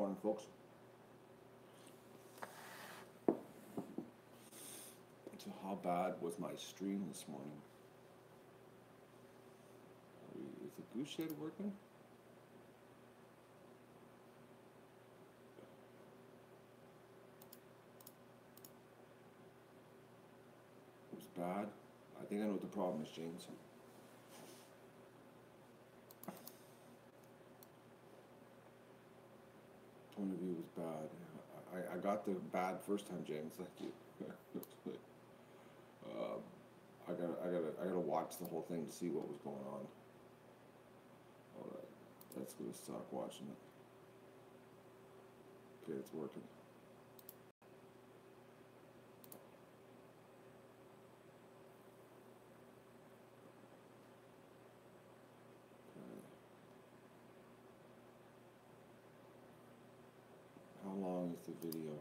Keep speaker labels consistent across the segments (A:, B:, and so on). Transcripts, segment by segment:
A: Morning, folks. So how bad was my stream this morning? Is the goose shed working? It was bad. I think I know what the problem is, James. Point of view was bad. I got the bad first time, James. Thank you. I gotta watch the whole thing to see what was going on. All right, that's gonna suck watching it. Okay, it's working. Okay. How long is the video?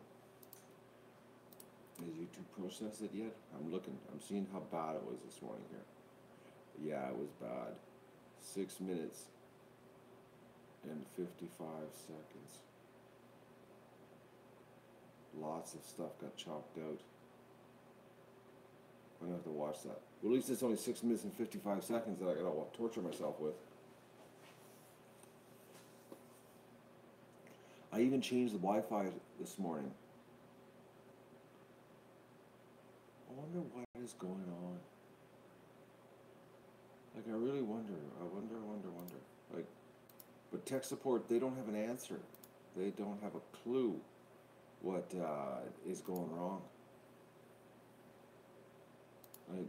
A: Has YouTube processed it yet? I'm looking. I'm seeing how bad it was this morning here. Yeah, it was bad. 6 minutes and 55 seconds. Lots of stuff got chopped out. I'm gonna have to watch that. Well, at least it's only 6 minutes and 55 seconds that I gotta torture myself with. I even changed the Wi-Fi this morning. I wonder what is going on. Like, I really wonder. I wonder. Like, but tech support, they don't have an answer. They don't have a clue what is going wrong. Like,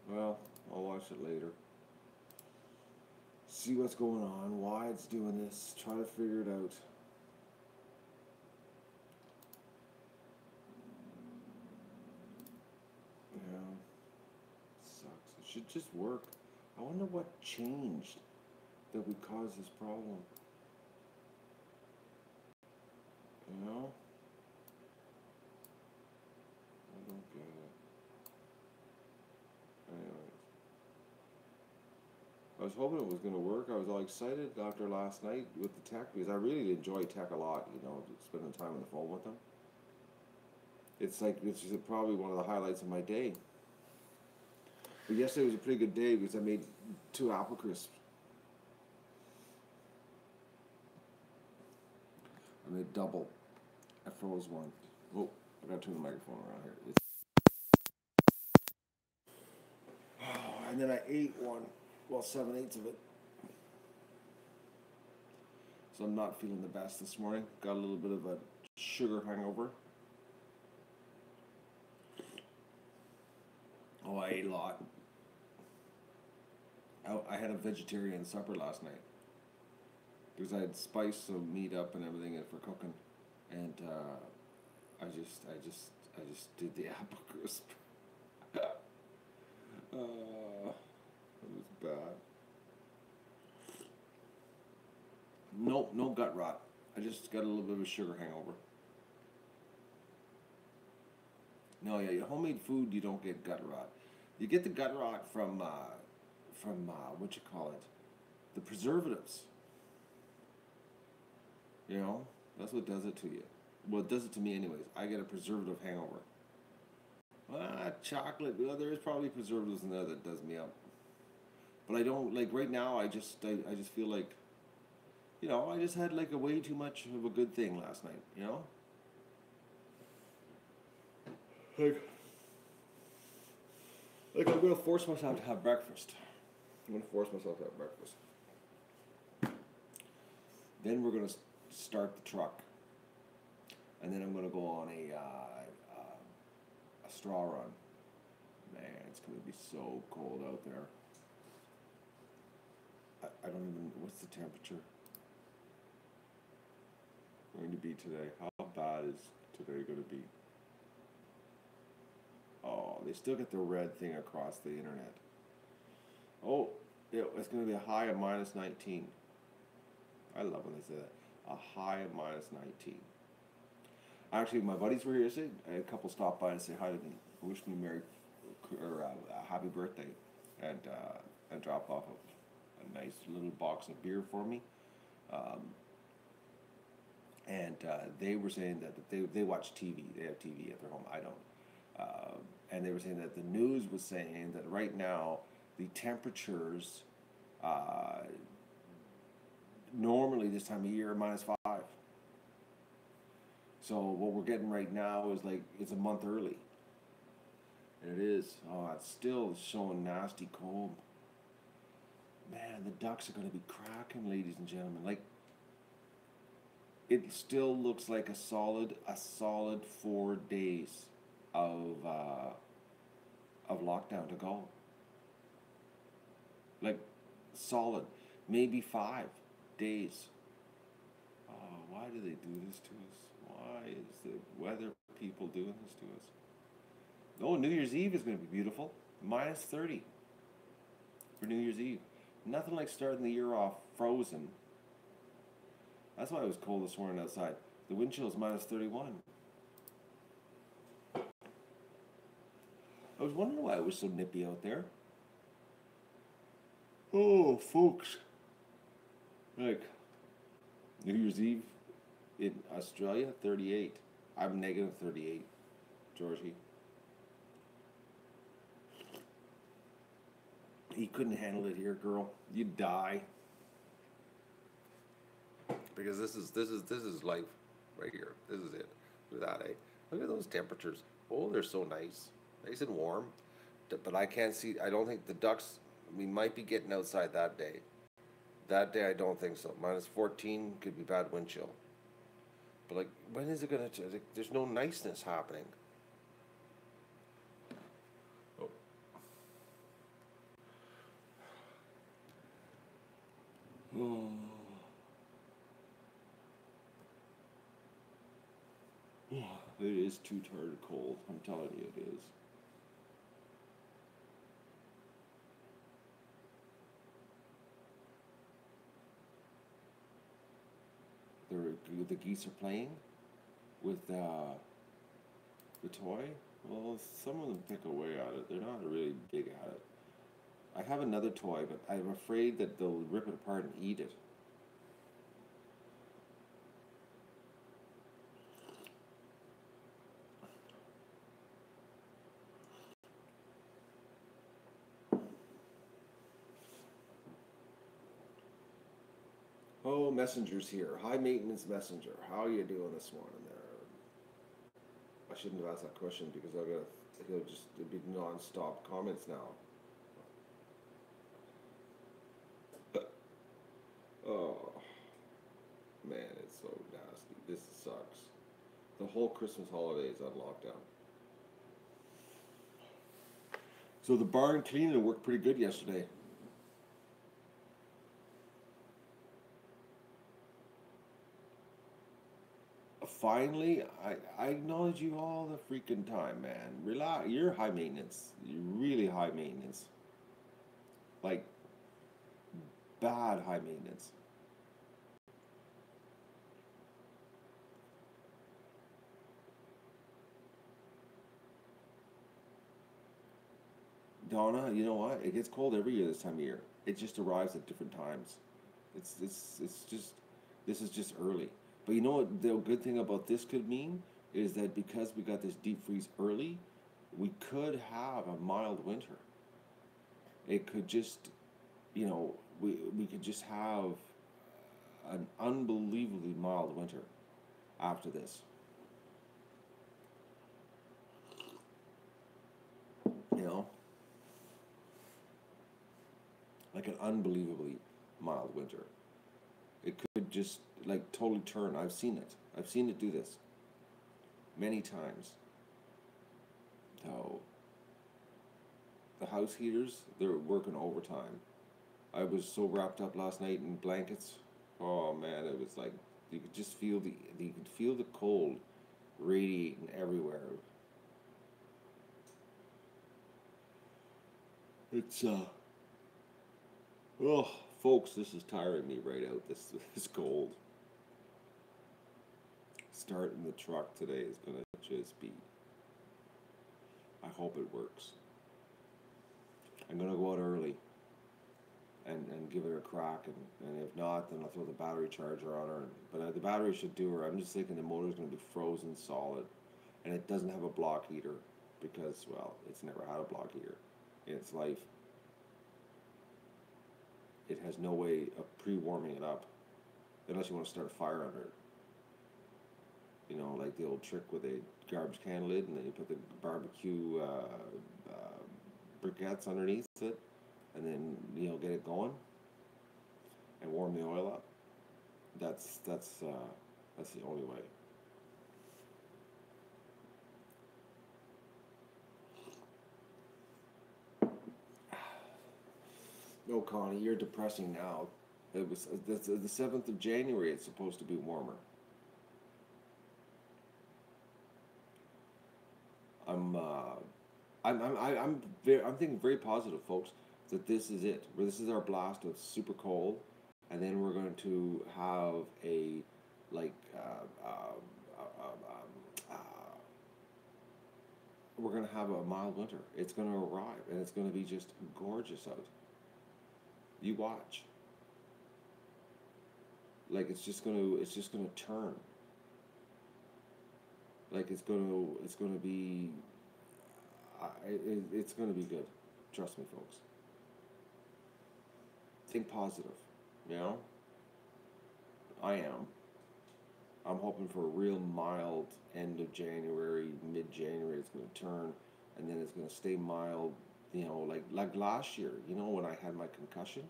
A: well, I'll watch it later. See what's going on, why it's doing this, try to figure it out. Yeah, sucks. It should just work. I wonder what changed that would cause this problem. You know? I don't get it. Anyways. I was hoping it was going to work. I was all excited after last night with the tech because I really enjoy tech a lot, you know, spending time on the phone with them. It's like, it's just probably one of the highlights of my day. But yesterday was a pretty good day because I made 2 apple crisps. I made double. I froze one. Oh, I gotta turn the microphone around here. And then I ate one. Well, 7/8 of it. So I'm not feeling the best this morning. Got a little bit of a sugar hangover. Oh, I ate a lot. I had a vegetarian supper last night because I had spiced some meat up and everything for cooking, and I just did the apple crisp. It was bad. No gut rot. I just got a little bit of a sugar hangover. No, yeah, your homemade food you don't get gut rot. You get the gut rot from what you call it, the preservatives. You know, that's what does it to you. Well, it does it to me anyways. I get a preservative hangover. Chocolate. Well, there is probably preservatives in there that does me up. But I don't like right now. I just feel like, you know, I just had like a way too much of a good thing last night. You know, like I'm gonna force myself to have breakfast. I'm gonna force myself to have breakfast. Then we're gonna start the truck, and then I'm gonna go on a straw run. Man, it's gonna be so cold out there. I don't even. What's the temperature going to be today? How bad is today going to be? Oh, they still get the red thing across the internet. Oh, it's going to be a high of minus 19. I love when they say that. A high of minus 19. Actually, my buddies were here yesterday. I had a couple stop by and say hi to me. Wish me Merry or a happy birthday, and drop off a nice little box of beer for me. Um, and they were saying that they watch TV. They have TV at their home. I don't. Uh, and they were saying that the news was saying that right now the temperatures uh, normally this time of year are -5. So what we're getting right now is like it's a month early. And it is. Oh, it's still showing nasty cold. Man, the Ducks are going to be cracking, ladies and gentlemen. Like it still looks like a solid 4 days of lockdown to go. Like solid, maybe 5 days. Oh, why do they do this to us? Why is the weather people doing this to us? Oh, New Year's Eve is going to be beautiful. -30 for New Year's Eve. Nothing like starting the year off frozen. That's why it was cold this morning outside. The wind chill is -31. I was wondering why it was so nippy out there. Oh, folks. Like, New Year's Eve in Australia, 38. I'm -38, Georgie. He couldn't handle it here, girl. You'd die. Because this is life right here. This is it. Look at that, eh? Look at those temperatures. Oh, they're so nice and warm. But I can't see. I don't think the Ducks. We might be getting outside that day. That day, I don't think so. -14 could be bad wind chill. But like, when is it gonna? There's no niceness happening. Oh. Oh. It is too tired cold. I'm telling you, it is. The geese are playing with the toy. Well, some of them pick away at it. They're not really big at it. I have another toy, but I'm afraid that they'll rip it apart and eat it. Oh, Messenger's here. High maintenance messenger. How are you doing this morning there? I shouldn't have asked that question because it'd be non-stop comments now. Oh, man, it's so nasty. This sucks. The whole Christmas holiday is on lockdown. So the barn cleaning worked pretty good yesterday. Finally, I acknowledge you all the freaking time, man. Relax. You're high maintenance. You're really high maintenance. Like, bad high maintenance. Donna, you know what? It gets cold every year this time of year. It just arrives at different times. It's just this is just early. But you know what the good thing about this could mean is that because we got this deep freeze early, we could have a mild winter. It could just, we could just have an unbelievably mild winter after this. You know, like an unbelievably mild winter. It could just like totally turn. I've seen it. I've seen it do this many times. So the house heaters, they're working overtime. I was so wrapped up last night in blankets. Oh man, it was like you could just feel the cold radiating everywhere. It's oh folks, this is tiring me right out. This cold. Starting the truck today is gonna just be. I hope it works. I'm gonna go out early and give it a crack, and if not, then I'll throw the battery charger on her. But the battery should do her. I'm just thinking the motor's gonna be frozen solid, and it doesn't have a block heater because, well, it's never had a block heater in its life. It has no way of pre-warming it up unless you want to start a fire under it. You know, like the old trick with a garbage can lid, and then you put the barbecue briquettes underneath it, and then get it going and warm the oil up. That's the only way. No, Connie, you're depressing now. It was the 7th of January. It's supposed to be warmer. I'm uh, I'm thinking very positive, folks. That this is it. This is our blast of super cold, and then we're going to have a like we're going to have a mild winter. It's going to arrive, and it's going to be just gorgeous out. You watch. Like it's just gonna turn. Like it's gonna be it's gonna be good. Trust me, folks. Think positive. You know, I am. I'm hoping for a real mild end of January, mid January. It's gonna turn, and then it's gonna stay mild. Like last year. When I had my concussion,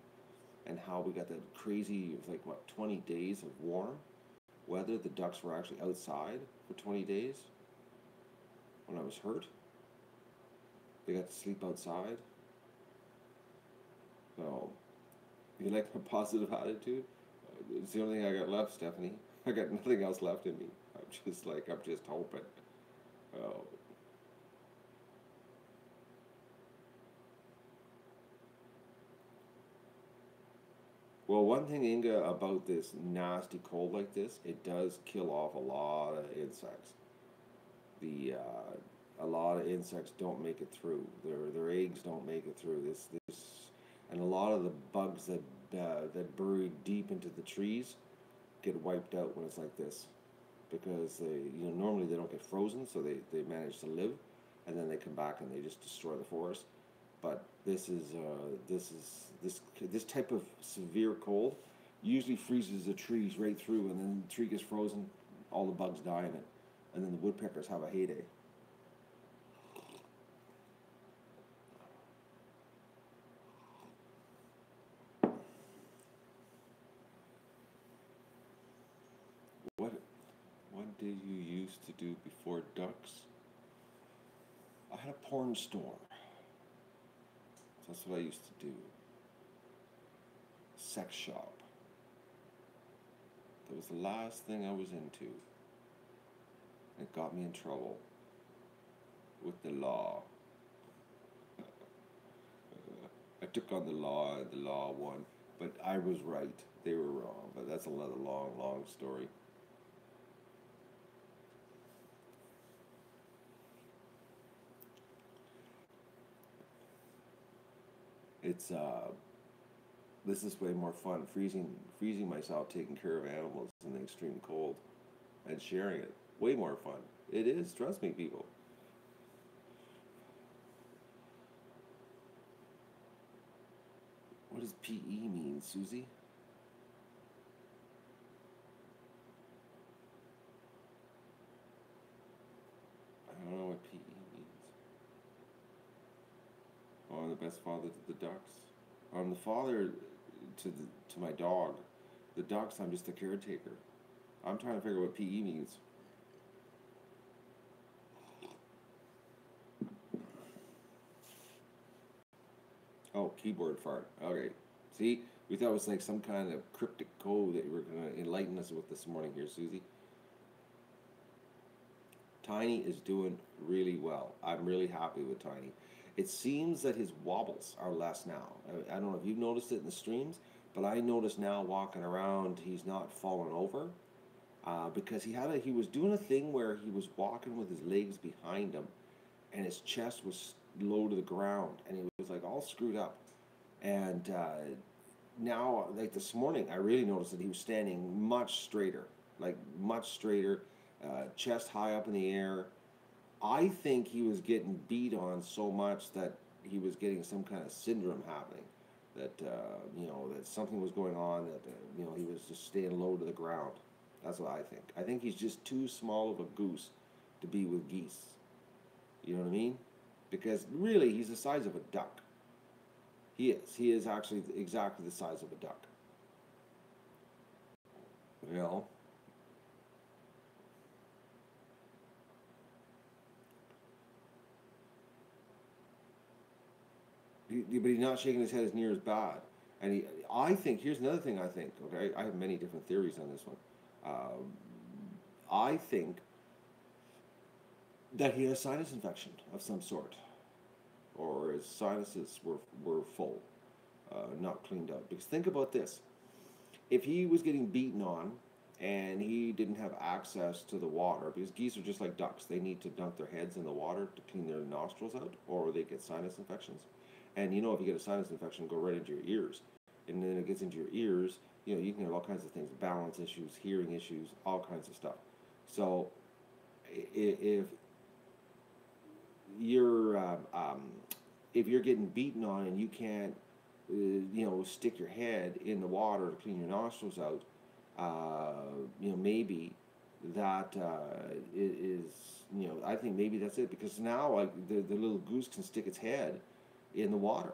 A: and how we got that crazy. It was like what 20 days of warm weather. The ducks were actually outside for 20 days when I was hurt. They got to sleep outside. So, you like a positive attitude? It's the only thing I got left, Stephanie. I got nothing else left in me. I'm just hoping. Oh. Well, one thing, Inga, about this nasty cold like this, it does kill off a lot of insects. The A lot of insects don't make it through. Their eggs don't make it through. And a lot of the bugs that bury deep into the trees get wiped out when it's like this, because normally they don't get frozen, so they manage to live, and then they come back and they just destroy the forest. But this type of severe cold usually freezes the trees right through, and then the tree gets frozen, all the bugs die in it, and then the woodpeckers have a heyday. What what did you used to do before ducks? I had a porn store. That's what I used to do. Sex shop. That was the last thing I was into. It got me in trouble with the law. I took on the law, and the law won. But I was right. They were wrong. But that's another long, long story. It's This is way more fun. Freezing myself, taking care of animals in the extreme cold, and sharing it. Way more fun. It is. Trust me, people. What does PE mean, Susie? I don't know what PE means. Oh, I'm the best father to the ducks. I'm the father to my dog. The ducks, I'm just a caretaker. I'm trying to figure out what PE means. Oh, keyboard fart. Okay. See, we thought it was like some kind of cryptic code that you were going to enlighten us with this morning here, Susie. Tiny is doing really well. I'm really happy with Tiny. It seems that his wobbles are less now. I don't know if you've noticed it in the streams, but I notice now walking around, he's not falling over, because he was doing a thing where he was walking with his legs behind him, and his chest was low to the ground, and he was like all screwed up. And now, like this morning, I really noticed that he was standing much straighter, like much straighter, chest high up in the air. I think he was getting beat on so much that he was getting some kind of syndrome happening. That that something was going on. That he was just staying low to the ground. That's what I think. I think he's just too small of a goose to be with geese. You know what I mean? Because really, he's the size of a duck. He is. He is actually exactly the size of a duck. You know. But he's not shaking his head as near as bad. And I think, here's another thing I think, okay? I have many different theories on this one. I think that he has sinus infection of some sort, or his sinuses were full, not cleaned out. Because think about this: if he was getting beaten on and he didn't have access to the water, because geese are just like ducks, they need to dunk their heads in the water to clean their nostrils out, or they get sinus infections. And if you get a sinus infection, go right into your ears, and then it gets into your ears. You can have all kinds of things, balance issues, hearing issues, all kinds of stuff. So if you're if you're getting beaten on and you can't stick your head in the water to clean your nostrils out, maybe that is I think maybe that's it, because now like the little goose can stick its head in the water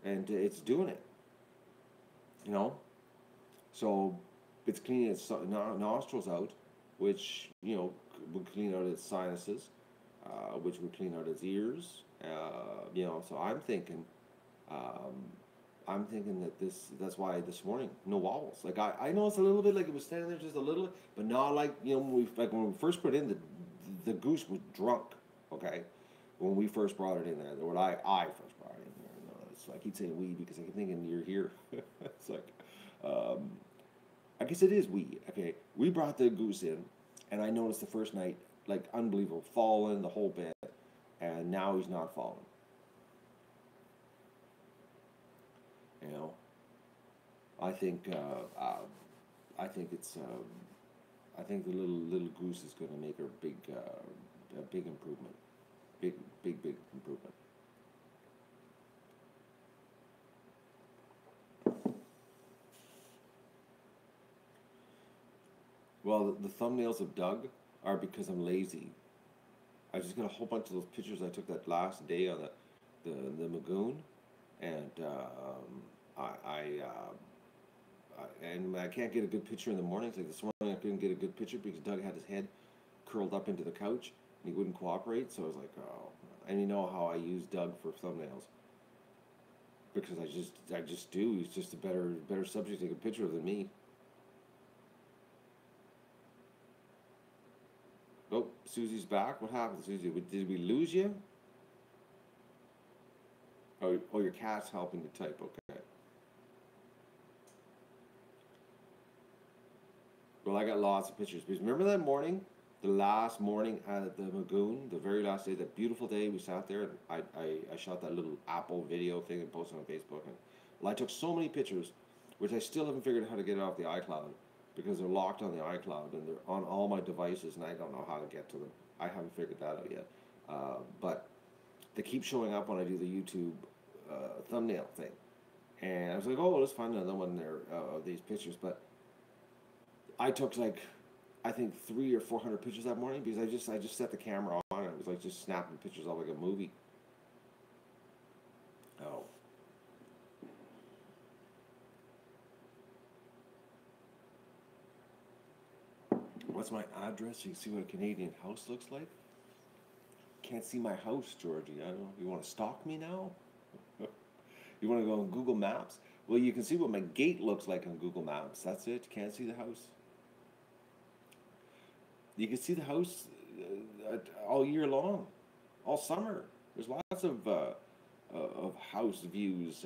A: and it's doing it, you know so it's cleaning its nostrils out, which would clean out its sinuses, which would clean out its ears. So um, I'm thinking that that's why this morning no wobbles. Like I know it's a little bit like it was standing there just a little, but not like when we first put in the goose was drunk. Okay, when we first brought it in there, when I first brought it in there. So I keep saying we because I keep thinking you're here. It's like, um, I guess it is we. Okay, we brought the goose in, and I noticed the first night, like unbelievable, falling the whole bit, and now he's not falling. You know, I think I think it's I think the little goose is going to make a big improvement, big improvement. Well, the thumbnails of Doug are because I'm lazy. I just got a whole bunch of those pictures I took that last day on the Magoon, and and I can't get a good picture in the mornings. Like this morning, I couldn't get a good picture because Doug had his head curled up into the couch and he wouldn't cooperate. So I was like, oh, and you know how I use Doug for thumbnails because I just do. He's just a better subject to take a picture of than me. Oh, Susie's back. What happened, Susie? Did we lose you? Oh, your cat's helping to type. Okay. Well, I got lots of pictures. Because remember that morning, the last morning at the Magoon, the very last day, that beautiful day we sat there, and I shot that little Apple video thing and posted on Facebook. And well, I took so many pictures, which I still haven't figured out how to get off the iCloud because they're locked on the iCloud and they're on all my devices, and I don't know how to get to them. I haven't figured that out yet. But they keep showing up when I do the YouTube thumbnail thing. And I was like, oh, let's find another one there of these pictures. But I took like I think 300 or 400 pictures that morning because I just set the camera on and it was like just snapping pictures all like a movie. Oh, what's my address? You can see what a Canadian house looks like. Can't see my house, Georgie. I don't know. You want to stalk me now? You want to go on Google Maps? Well, you can see what my gate looks like on Google Maps. That's it. Can't see the house. You can see the house all year long, all summer. There's lots of house views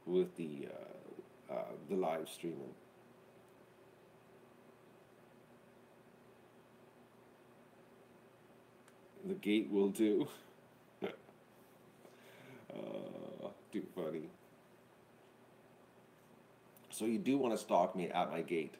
A: with the live streaming. The gate will do. Too funny. So you do want to stalk me at my gate.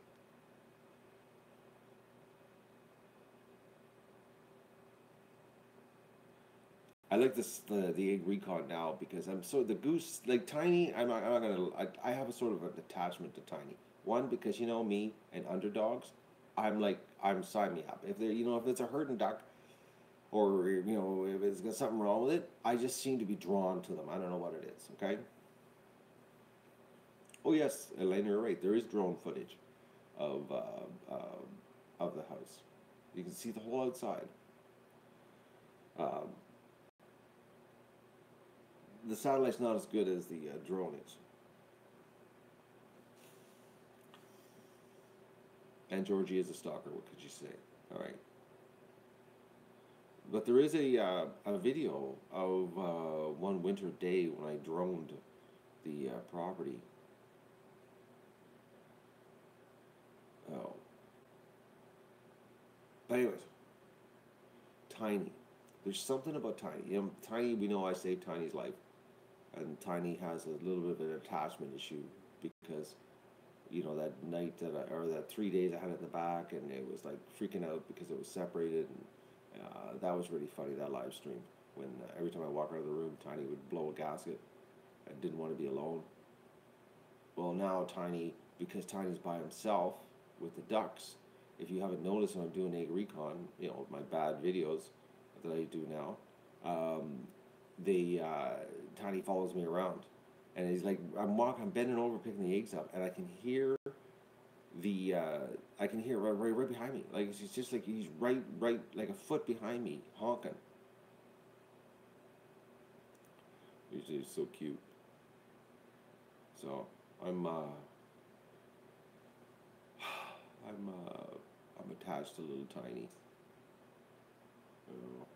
A: I like this the egg recon now because I'm so the goose like Tiny. I'm not gonna. I have a sort of an attachment to Tiny. One because you know me and underdogs. I'm like I'm sign me up. If they if it's a herding duck or if it's got something wrong with it, I just seem to be drawn to them. I don't know what it is. Okay. Oh yes, Elena, you're right. There is drone footage of of the house. You can see the whole outside. Um, the satellite's not as good as the drone is. And Georgie is a stalker. What could you say? All right. But there is a video of one winter day when I droned the property. Oh. But anyways, Tiny. There's something about Tiny. Tiny, we know I saved Tiny's life. And Tiny has a little bit of an attachment issue because that night or that 3 days I had it in the back, and it was like freaking out because it was separated, and that was really funny, that live stream when every time I walk out of the room, Tiny would blow a gasket and didn't want to be alone. Well, now Tiny, because Tiny's by himself with the ducks. If you haven't noticed, when I'm doing egg recon, my bad videos that I do now, they Tiny follows me around, and he's like, I'm bending over picking the eggs up, and I can hear the I can hear right behind me. Like it's just like he's right like a foot behind me honking. He's just so cute. So I'm I'm I'm attached to little Tiny. Oh,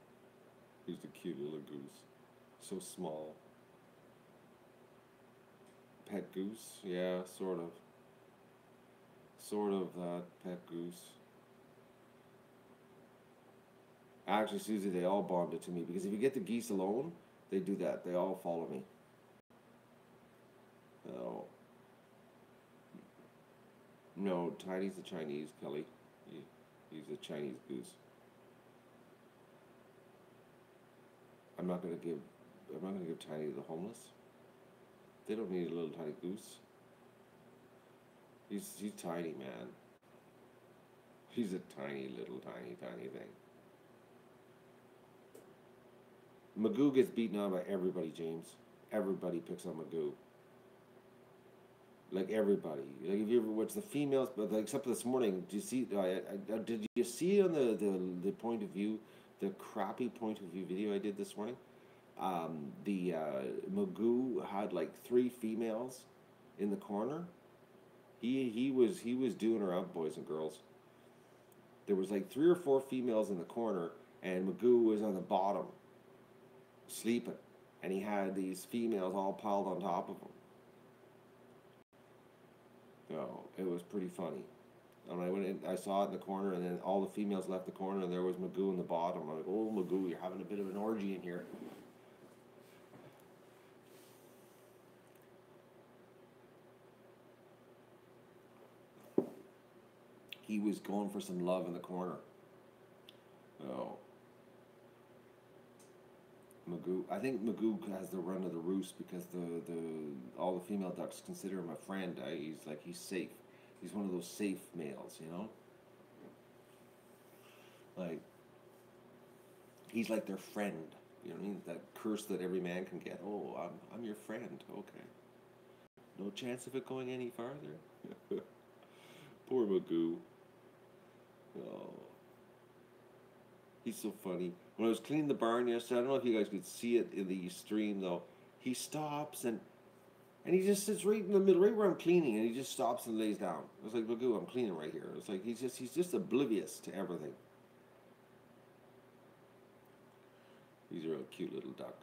A: he's a cute little goose. So small. Pet goose, yeah, sort of. Sort of that pet goose. Actually, Susie, they all bonded to me because if you get the geese alone, they do that. They all follow me. No, no, Tiny's the Chinese, Kelly. He, he's a Chinese goose. I'm not gonna give. I'm not gonna give Tiny to the homeless. They don't need a little tiny goose. He's tiny, man. He's a tiny little tiny thing. Magoo gets beaten on by everybody, James. Everybody picks on Magoo. Like everybody. Like if you ever watch the females, but like except this morning, did you see? Did you see on the point of view, the crappy point of view video I did this morning? The Magoo had like three females in the corner. He was doing her up, boys and girls. There was like three or four females in the corner, and Magoo was on the bottom, sleeping, and he had these females all piled on top of him. Oh, it was pretty funny. And I went in, I saw it in the corner, and then all the females left the corner, and there was Magoo in the bottom. I'm like, oh, Magoo, you're having a bit of an orgy in here. He was going for some love in the corner. Oh, Magoo. I think Magoo has the run of the roost because the all the female ducks consider him a friend. He's safe. He's one of those safe males, you know. Like he's like their friend. You know what I mean? That curse that every man can get. Oh, I'm your friend. Okay. No chance of it going any farther. Poor Magoo. Oh, he's so funny. When I was cleaning the barn yesterday, I don't know if you guys could see it in the stream though. He stops and he just sits right in the middle, right where I'm cleaning, and he just stops and lays down. I was like, Magoo, I'm cleaning right here. It's like he's just oblivious to everything. He's a real cute little duck.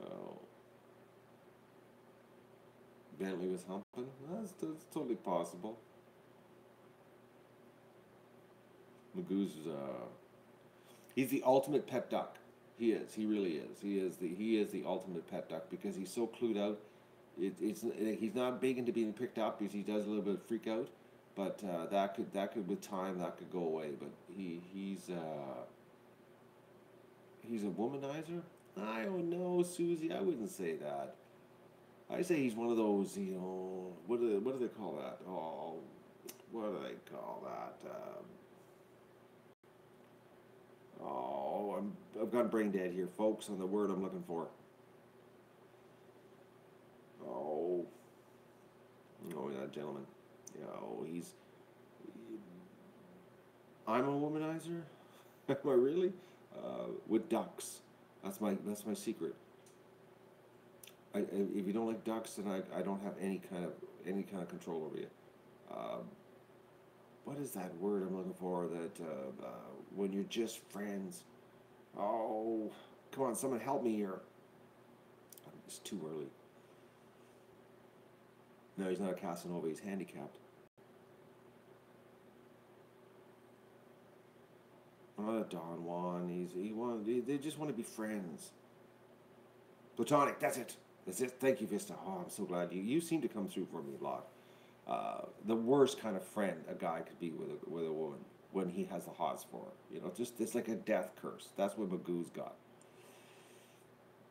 A: Oh, Bentley was humping. That's totally possible. Magoo's He's the ultimate pet duck. He is. He really is. He is the ultimate pet duck because he's so clued out. He's not big into being picked up because he does a little bit of freak out, but that could with time that could go away. But he's a womanizer. I don't know, Susie. I wouldn't say that. I say he's one of those. What do they call that? Oh, what do they call that? I've gone brain dead here, folks, on the word I'm looking for. Oh, that gentleman. He's. I'm a womanizer. Am I really? With ducks. That's my secret. If you don't like ducks, then I don't have any kind of control over you. Um, what is that word I'm looking for? That when you're just friends. Oh, come on, someone help me here. It's too early. No, he's not a Casanova. He's handicapped. Not a Don Juan. They just want to be friends. Platonic. That's it. That's it. Thank you, Vista. Oh, I'm so glad you seem to come through for me a lot. The worst kind of friend a guy could be with a woman when he has the hots for her. It's like a death curse. That's what Magoo's got.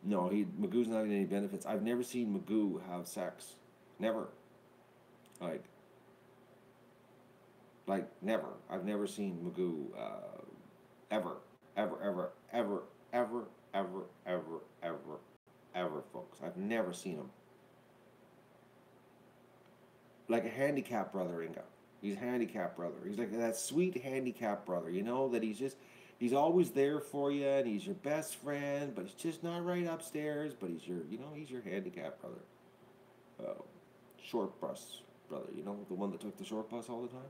A: No, Magoo's not in any benefits. I've never seen Magoo have sex. Never. Like never. I've never seen Magoo ever, ever, ever, ever, ever, ever, ever, ever, ever, folks. I've never seen him. Like a handicapped brother, Inga. He's a handicapped brother. He's like that sweet handicapped brother, that he's always there for you and he's your best friend, but he's just not right upstairs, but he's your handicapped brother. Short bus brother, the one that took the short bus all the time.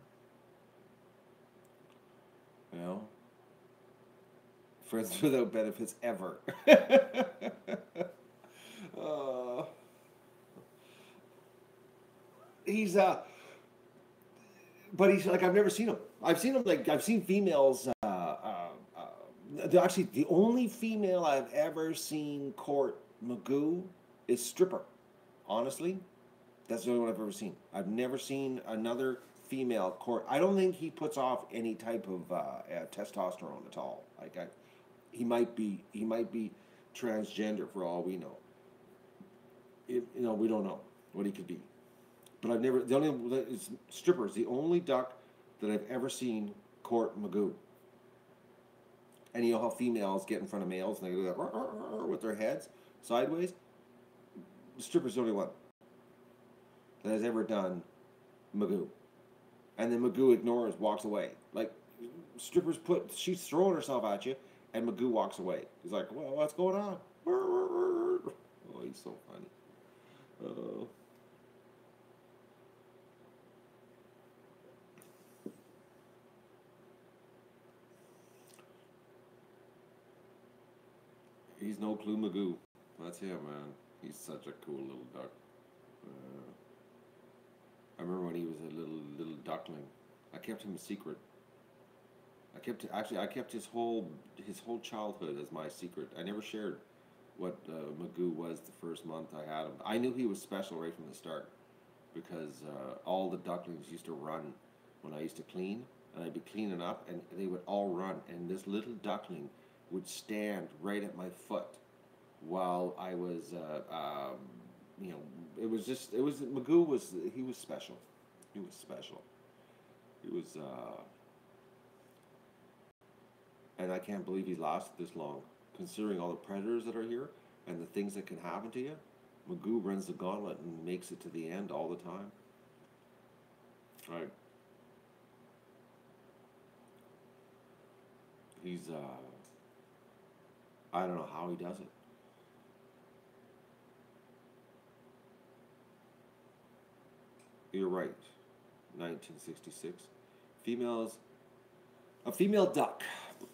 A: Friends without benefits ever. He's but he's like I've never seen him. I've seen females. Actually, the only female I've ever seen court Magoo is Stripper. Honestly, that's the only one I've ever seen. I've never seen another female court. I don't think he puts off any type of testosterone at all. He might be transgender for all we know. We don't know what he could be. But I've never. Stripper is the only duck that I've ever seen court Magoo. And you know how females get in front of males and they go that with their heads sideways? Stripper's the only one that has ever done Magoo. And then Magoo ignores, walks away. Like, she's throwing herself at you, and Magoo walks away. He's like, well, what's going on? Oh, he's so funny. Oh. He's no clue Magoo. That's him, man. He's such a cool little duck. I remember when he was a little duckling. I kept him a secret. I kept his whole childhood as my secret. I never shared what Magoo was the first month I had him. I knew he was special right from the start because all the ducklings used to run when I used to clean, and I'd be cleaning up, and they would all run, and this little duckling would stand right at my foot while I was, Magoo was special. He was special. He was, and I can't believe he lasted this long, considering all the predators that are here and the things that can happen to you. Magoo runs the gauntlet and makes it to the end all the time. Right. He's, I don't know how he does it. You're right. 1966. A female duck.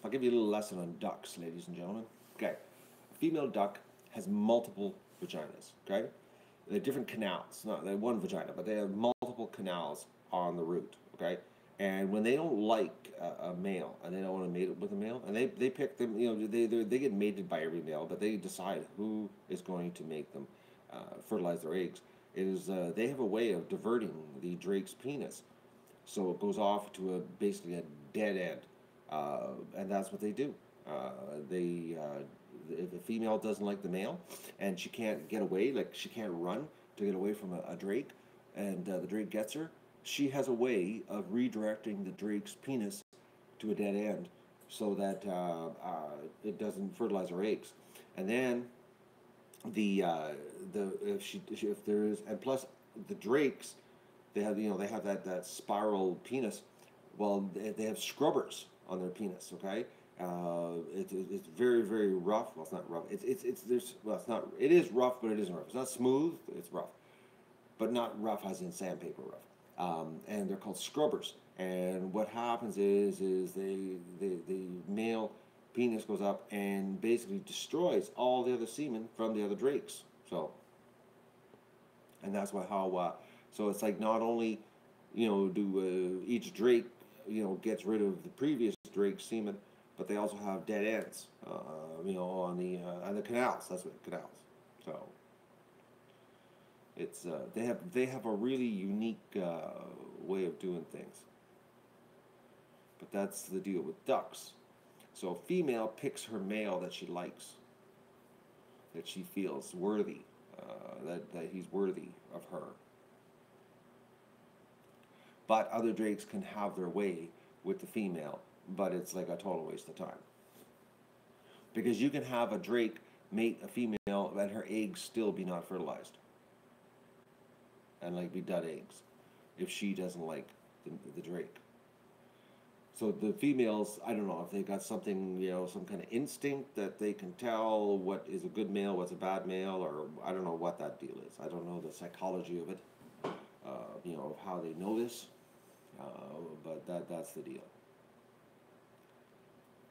A: I'll give you a little lesson on ducks, ladies and gentlemen. Okay. A female duck has multiple vaginas, okay? They're different canals. Not they're one vagina, but they have multiple canals on the root, okay? And when they don't like a male and they don't want to mate it with a male, and they pick them, they get mated by every male, but they decide who is going to make them fertilize their eggs. They have a way of diverting the drake's penis, so it goes off to basically a dead end, and that's what they do. They if the female doesn't like the male, and she can't get away, like she can't run to get away from a drake, and the drake gets her, she has a way of redirecting the drake's penis to a dead end, so that it doesn't fertilize her eggs, and then the if there is, and plus the drakes, they have that spiral penis. Well, they have scrubbers on their penis. Okay, it's very very rough. Well, it's not rough. It's there's well, it's not. It is rough, but it isn't rough. It's not smooth. It's rough, but not rough as in sandpaper rough. And they're called scrubbers. And what happens is the male penis goes up and basically destroys all the other semen from the other drakes. So, and that's what how so it's like not only do each drake gets rid of the previous drake's semen, but they also have dead ends on the canals. That's what canals. So it's they have a really unique way of doing things. But that's the deal with ducks. So a female picks her male that she likes, that she feels worthy, that he's worthy of her. But other drakes can have their way with the female, but it's like a total waste of time. Because you can have a drake mate a female and her eggs still be not fertilized, and like be dud eggs, if she doesn't like the drake. So the females, I don't know if they got something, some kind of instinct that they can tell what is a good male, what's a bad male, or I don't know what that deal is. I don't know the psychology of it, of how they know this, uh, but that's the deal.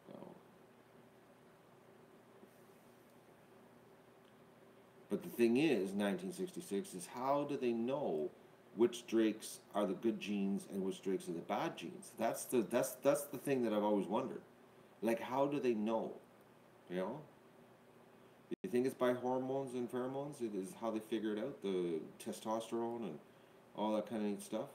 A: So, but the thing is, 1966 is how do they know which drakes are the good genes and which drakes are the bad genes? That's the thing that I've always wondered. Like, how do they know? You know? You think it's by hormones and pheromones? It is how they figure it out, the testosterone and all that kind of neat stuff.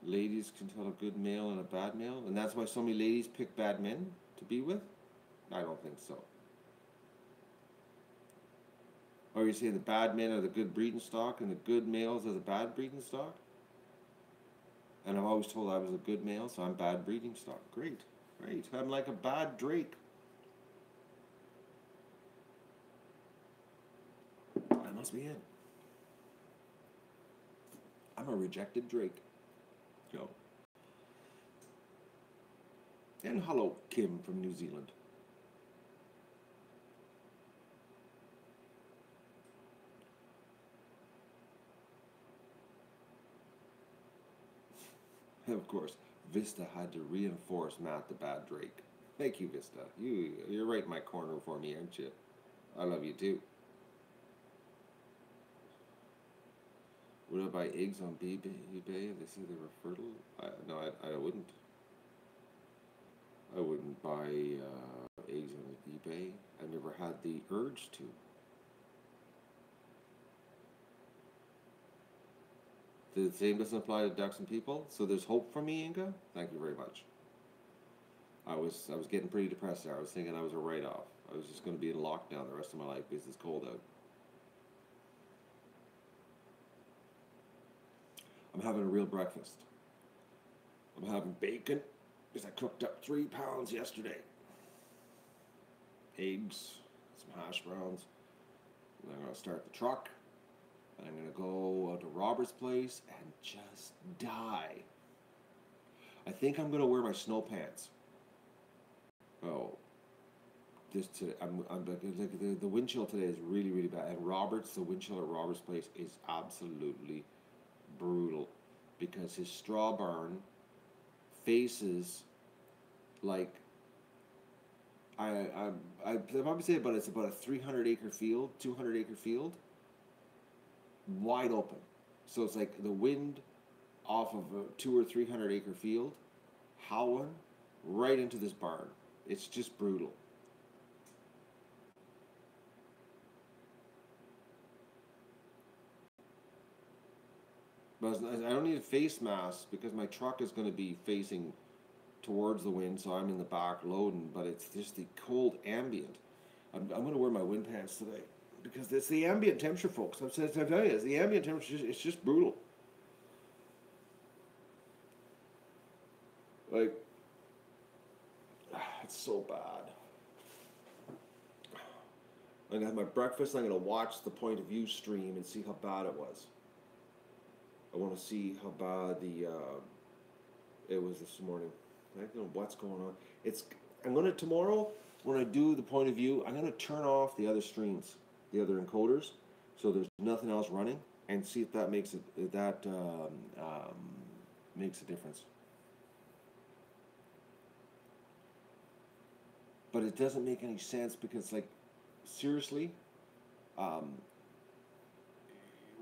A: Ladies can tell a good male and a bad male, and that's why so many ladies pick bad men to be with? I don't think so. Or you say the bad men are the good breeding stock and the good males are the bad breeding stock? And I'm always told I was a good male, so I'm bad breeding stock. Great, great. I'm like a bad drake. That must be it. I'm a rejected drake. So. And hello, Kim from New Zealand. And of course, Vista had to reinforce Matt the bad drake. Thank you, Vista. You're right in my corner for me, aren't you? I love you too. Would I buy eggs on eBay? They say they were fertile. No, I wouldn't. I wouldn't buy eggs on eBay. I never had the urge to. The same doesn't apply to ducks and people. So there's hope for me, Inga. Thank you very much. I was getting pretty depressed there. I was thinking I was a write off. I was just going to be in lockdown the rest of my life because it's cold out. I'm having a real breakfast. I'm having bacon because I cooked up 3 pounds yesterday. Eggs, some hash browns. And I'm going to start the truck. And I'm going to go out to Robert's place and just die. I think I'm going to wear my snow pants. Oh, just today, I'm the wind chill today is really really bad. And the wind chill at Robert's place is absolutely brutal because his straw barn faces like I'd probably say it's about a 300 acre field, 200 acre field. wide open. So it's like the wind off of a 200 or 300 acre field, howling right into this barn. It's just brutal. But I don't need a face mask because my truck is going to be facing towards the wind, so I'm in the back loading. But it's just the cold ambient. I'm going to wear my wind pants today because it's the ambient temperature, folks. I'm telling you, it's the ambient temperature. It's just brutal. Like, it's so bad. I'm going to have my breakfast. I'm going to watch the Point of View stream and see how bad it was. I want to see how bad it was this morning. I don't know what's going on. I'm going to tomorrow when I do the Point of View. I'm going to turn off the other streams, the other encoders, so there's nothing else running, and see if that makes makes a difference. But it doesn't make any sense because, like, seriously,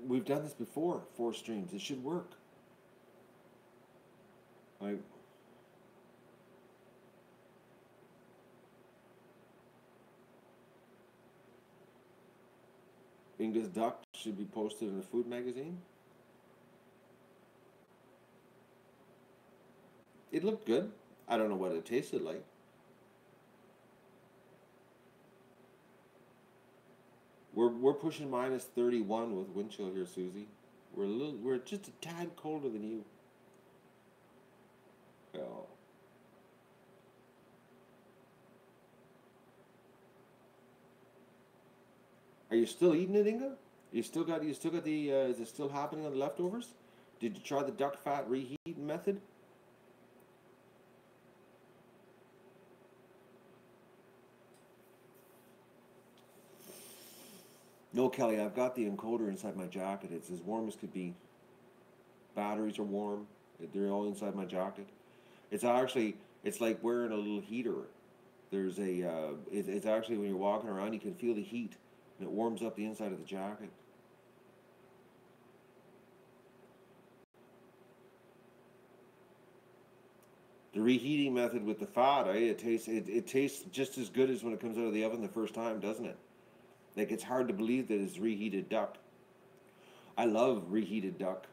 A: we've done this before. 4 streams. It should work. Like, English duck should be posted in a food magazine. It looked good. I don't know what it tasted like. We're pushing minus 31 with wind chill here, Susie. We're just a tad colder than you. Oh. Are you still eating it, Inga? You still got the is it still happening on the leftovers? Did you try the duck fat reheat method? No, Kelly, I've got the encoder inside my jacket. It's as warm as could be. Batteries are warm. They're all inside my jacket. It's like wearing a little heater. It's actually when you're walking around, you can feel the heat, and it warms up the inside of the jacket. The reheating method with the fat, it tastes just as good as when it comes out of the oven the first time, doesn't it? Like, it's hard to believe that it's reheated duck. I love reheated duck.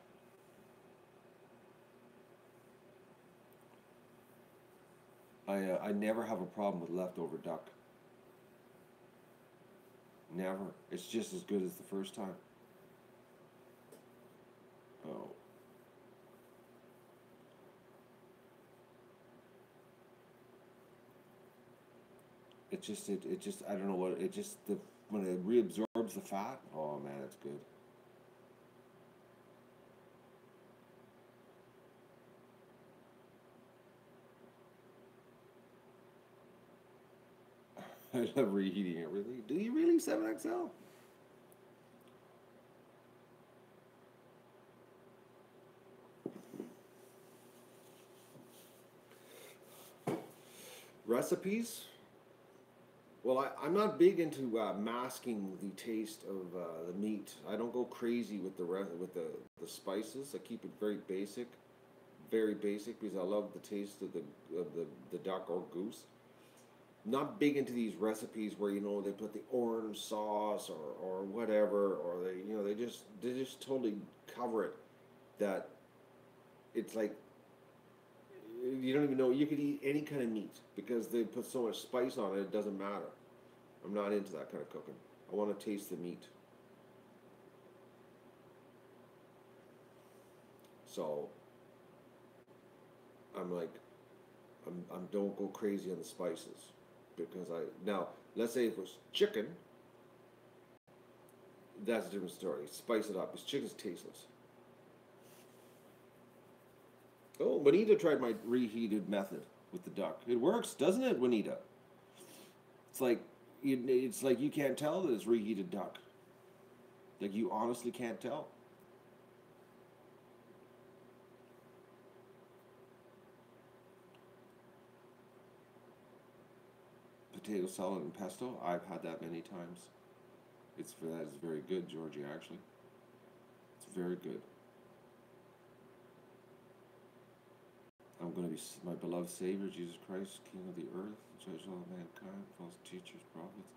A: I never have a problem with leftover duck. Never. It's just as good as the first time. Oh. It just I don't know what it just the when it reabsorbs the fat. Oh man, it's good. I love reheating it. Really? Do you really 7XL? Recipes? Well, I'm not big into masking the taste of the meat. I don't go crazy with the spices. I keep it very basic because I love the taste of the duck or goose. Not big into these recipes where they put the orange sauce or whatever, or they just totally cover it. That it's like you don't even know you could eat any kind of meat because they put so much spice on it. It doesn't matter. I'm not into that kind of cooking. I want to taste the meat. So I'm like, I'm don't go crazy on the spices because now let's say if it was chicken, that's a different story. Spice it up. Because chicken's tasteless. Oh, Juanita tried my reheated method with the duck. It works, doesn't it, Juanita? It's like it's like you can't tell that it's reheated duck. Like you honestly can't tell. Potato salad and pesto. I've had that many times. It's very good, Georgie. Actually, very good. I'm going to be my beloved Savior, Jesus Christ, King of the earth, judge of all mankind, false teachers, prophets.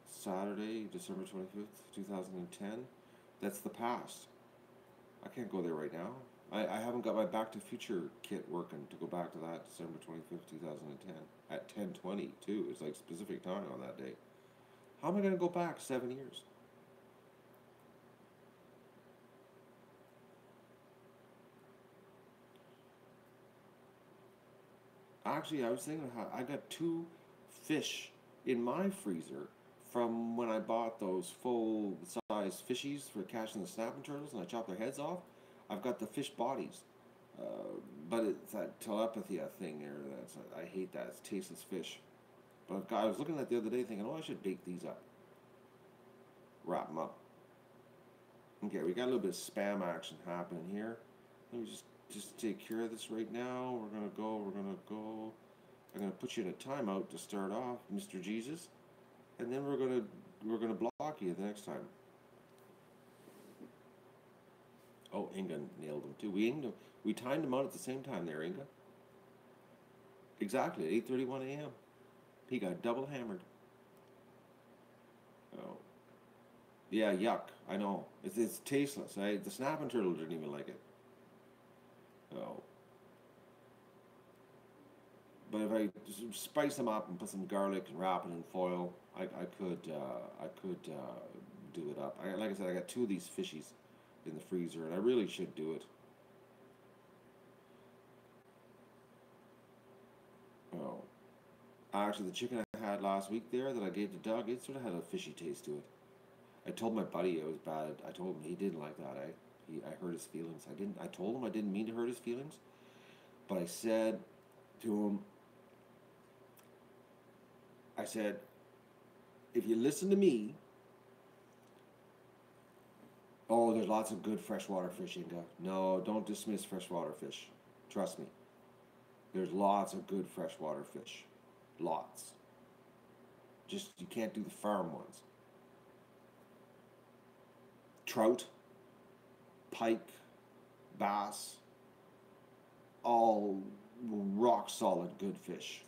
A: Saturday, December 25th, 2010. That's the past. I can't go there right now. I haven't got my Back to Future kit working to go back to that December 25th, 2010 at 10:20 too. It's like specific time on that day. How am I going to go back 7 years? Actually, I was thinking how I got 2 fish in my freezer from when I bought those full size fishies for catching the snapping turtles and I chopped their heads off. I've got the fish bodies. But it's that telepathy thing there. I hate that. It's tasteless fish. But I was looking at it the other day thinking, oh, I should bake these up. Wrap them up. Okay, we got a little bit of spam action happening here. Let me just take care of this right now. We're gonna go. I'm gonna put you in a timeout to start off, Mr. Jesus, and then we're gonna block you the next time. Oh, Inga nailed him too. We timed him out at the same time there, Inga. Exactly at 8:31 a.m. He got double hammered. Oh, yeah, yuck. I know. It's tasteless. The snapping turtle didn't even like it. Oh. But if I spice them up and put some garlic and wrap it in foil, I could do it up. Like I said, I got 2 of these fishies in the freezer, and I really should do it. Oh, actually, the chicken I had last week there that I gave to Doug, it sort of had a fishy taste to it. I told my buddy it was bad. I told him he didn't like that. I hurt his feelings. I told him I didn't mean to hurt his feelings, but I said to him, I said, if you listen to me, oh, there's lots of good freshwater fish, Inga. No, don't dismiss freshwater fish. Trust me. There's lots of good freshwater fish. Lots. Just, you can't do the farm ones. Trout, pike, bass, all rock solid good fish.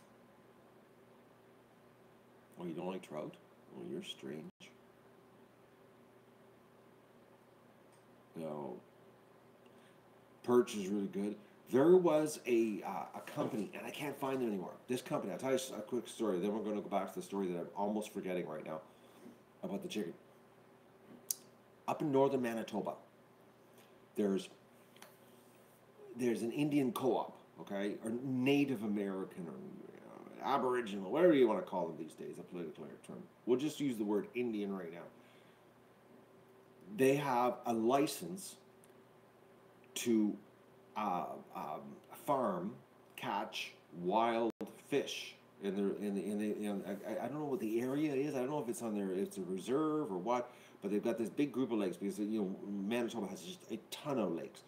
A: Oh, you don't like trout? Oh, you're strange. No. Perch is really good. There was a company, and I can't find it anymore. This company, I'll tell you a quick story, then we're going to go back to the story that I'm almost forgetting right now about the chicken. Up in northern Manitoba, there's an Indian co-op, okay, or Native American, or Aboriginal, whatever you want to call them these days, a political term. We'll just use the word Indian right now. They have a license to farm, catch wild fish in I don't know what the area is. I don't know if it's it's a reserve or what, but they've got this big group of lakes because Manitoba has just a ton of lakes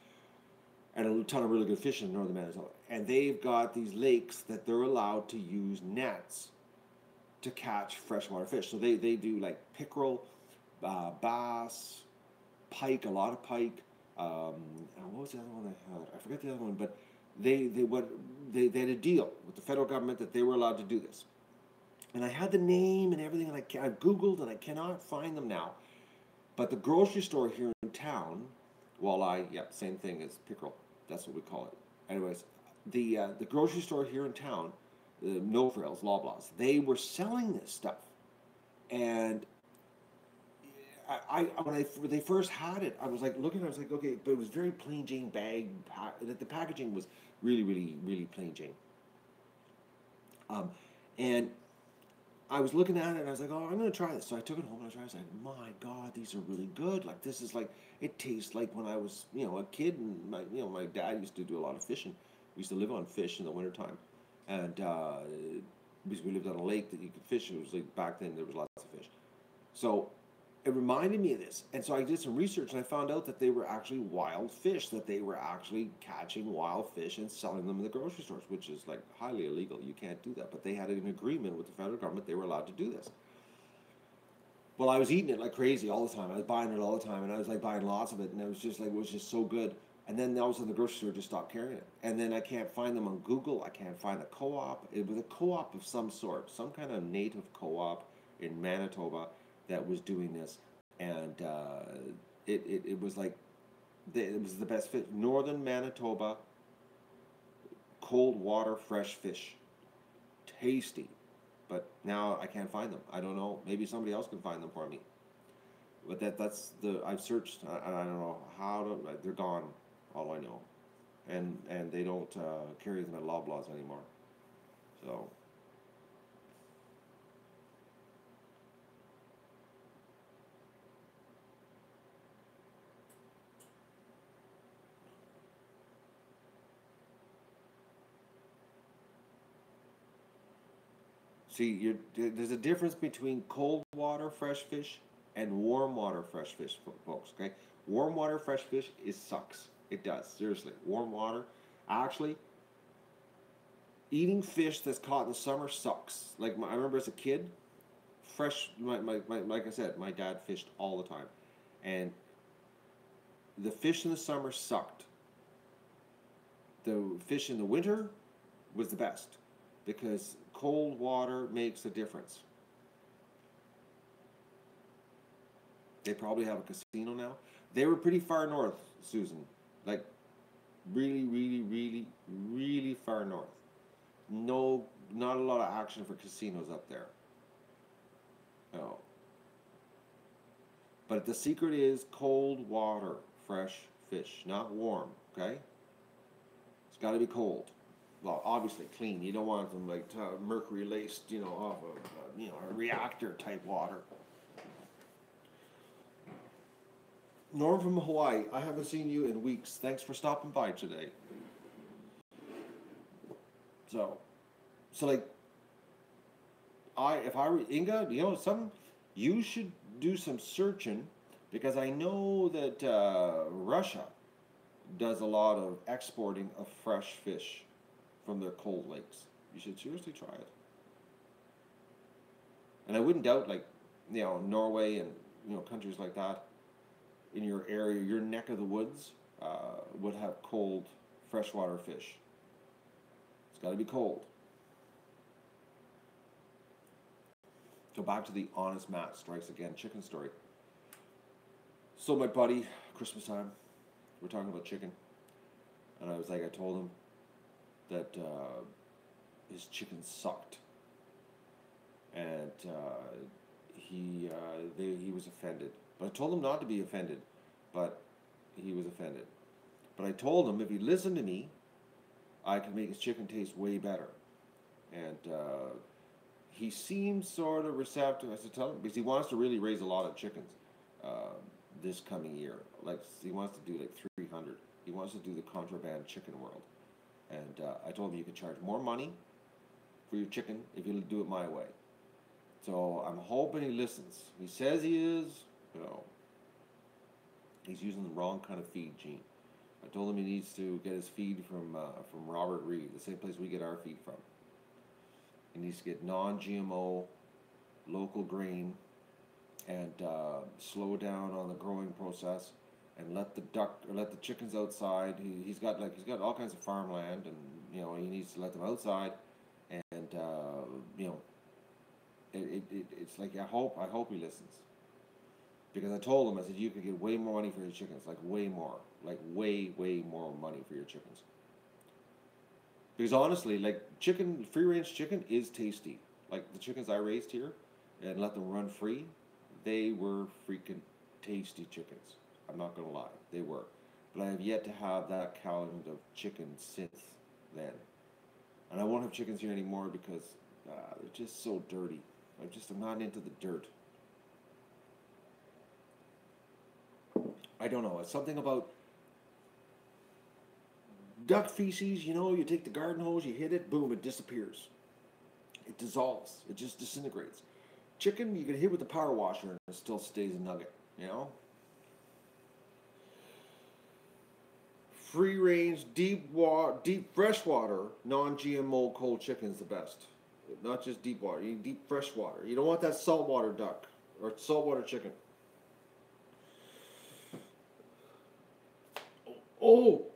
A: and a ton of really good fish in northern Manitoba, and they've got these lakes that they're allowed to use nets to catch freshwater fish. So they do like pickerel, bass, pike, a lot of pike. What was the other one I had? I forget the other one, but they had a deal with the federal government that they were allowed to do this. And I had the name and everything, and I've Googled and I cannot find them now. But the grocery store here in town, same thing as pickerel. That's what we call it. Anyways, the grocery store here in town, the No Frills, Loblaws, they were selling this stuff, and when they first had it, I was like looking. I was like, okay, but it was very plain Jane bag. The packaging was really, really, really plain Jane. And I was looking at it, and I was like, oh, I'm gonna try this. So I took it home and I tried. I was like, my God, these are really good. Like this is like it tastes like when I was a kid, and my dad used to do a lot of fishing. We used to live on fish in the wintertime, and because we lived on a lake that you could fish, and it was like back then there was lots of fish. So it reminded me of this, and so I did some research, and I found out that they were actually wild fish, that they were actually catching wild fish and selling them in the grocery stores, which is like highly illegal. You can't do that, but they had an agreement with the federal government; they were allowed to do this. Well, I was eating it like crazy all the time. I was buying it all the time, and I was like buying lots of it, and it was just so good. And then all of a sudden, the grocery store just stopped carrying it. And then I can't find them on Google. I can't find a co-op. It was a co-op of some sort, some kind of native co-op in Manitoba that was doing this, and it was like it was the best fish. Northern Manitoba, cold water, fresh fish, tasty. But now I can't find them. I don't know. Maybe somebody else can find them for me. But that's the I've searched. I don't know how to. They're gone. All I know, and they don't carry them at Loblaws anymore. So see, there's a difference between cold water fresh fish and warm water fresh fish, folks. Okay, warm water fresh fish is sucks. It does seriously. Warm water, actually, eating fish that's caught in the summer sucks. Like I remember as a kid, fresh. Like I said, my dad fished all the time, and the fish in the summer sucked. The fish in the winter was the best because cold water makes a difference. They probably have a casino now. They were pretty far north, Susan. Like really, really, really, really far north. No, not a lot of action for casinos up there. No. But the secret is cold water, fresh fish, not warm. Okay, it's got to be cold. Well, obviously clean. You don't want them like mercury laced, off of a reactor type water. Norm from Hawaii, I haven't seen you in weeks. Thanks for stopping by today. So, like, if I were Inga, some, you should do some searching because I know that Russia does a lot of exporting of fresh fish from their cold lakes. You should seriously try it. And I wouldn't doubt, like, Norway and countries like that in your area, your neck of the woods, would have cold freshwater fish. It's got to be cold. Go back to the Honest Matt Strikes Again chicken story. So my buddy, Christmas time, we're talking about chicken, and I told him that his chicken sucked, and he was offended. But I told him not to be offended, but he was offended. But I told him if he listened to me, I could make his chicken taste way better, and he seemed sort of receptive. I said, tell him, because he wants to really raise a lot of chickens this coming year. Like, he wants to do like 300. He wants to do the contraband chicken world. And I told him you could charge more money for your chicken if you do it my way. So I'm hoping he listens. He says he is, he's using the wrong kind of feed, Gene. I told him he needs to get his feed from Robert Reed, the same place we get our feed from. He needs to get non-GMO, local grain, and slow down on the growing process, and let the chickens outside. He's got all kinds of farmland, and he needs to let them outside, and it's like I hope he listens, because I told him, I said, you could get way more money for your chickens, like way more, like way more money for your chickens. Because honestly, like free range chicken is tasty. Like the chickens I raised here and let them run free, they were freaking tasty chickens. I'm not gonna lie, they were. But I have yet to have that kind of chicken since then. And I won't have chickens here anymore because they're just so dirty. I'm not into the dirt. I don't know. It's something about duck feces, you take the garden hose, you hit it, boom, it disappears. It dissolves. It just disintegrates. Chicken, you can hit with the power washer and it still stays a nugget, Free range, deep freshwater, non-GMO cold chicken is the best. Not just deep water. You need deep fresh water. You don't want that saltwater duck. or saltwater chicken. Oh,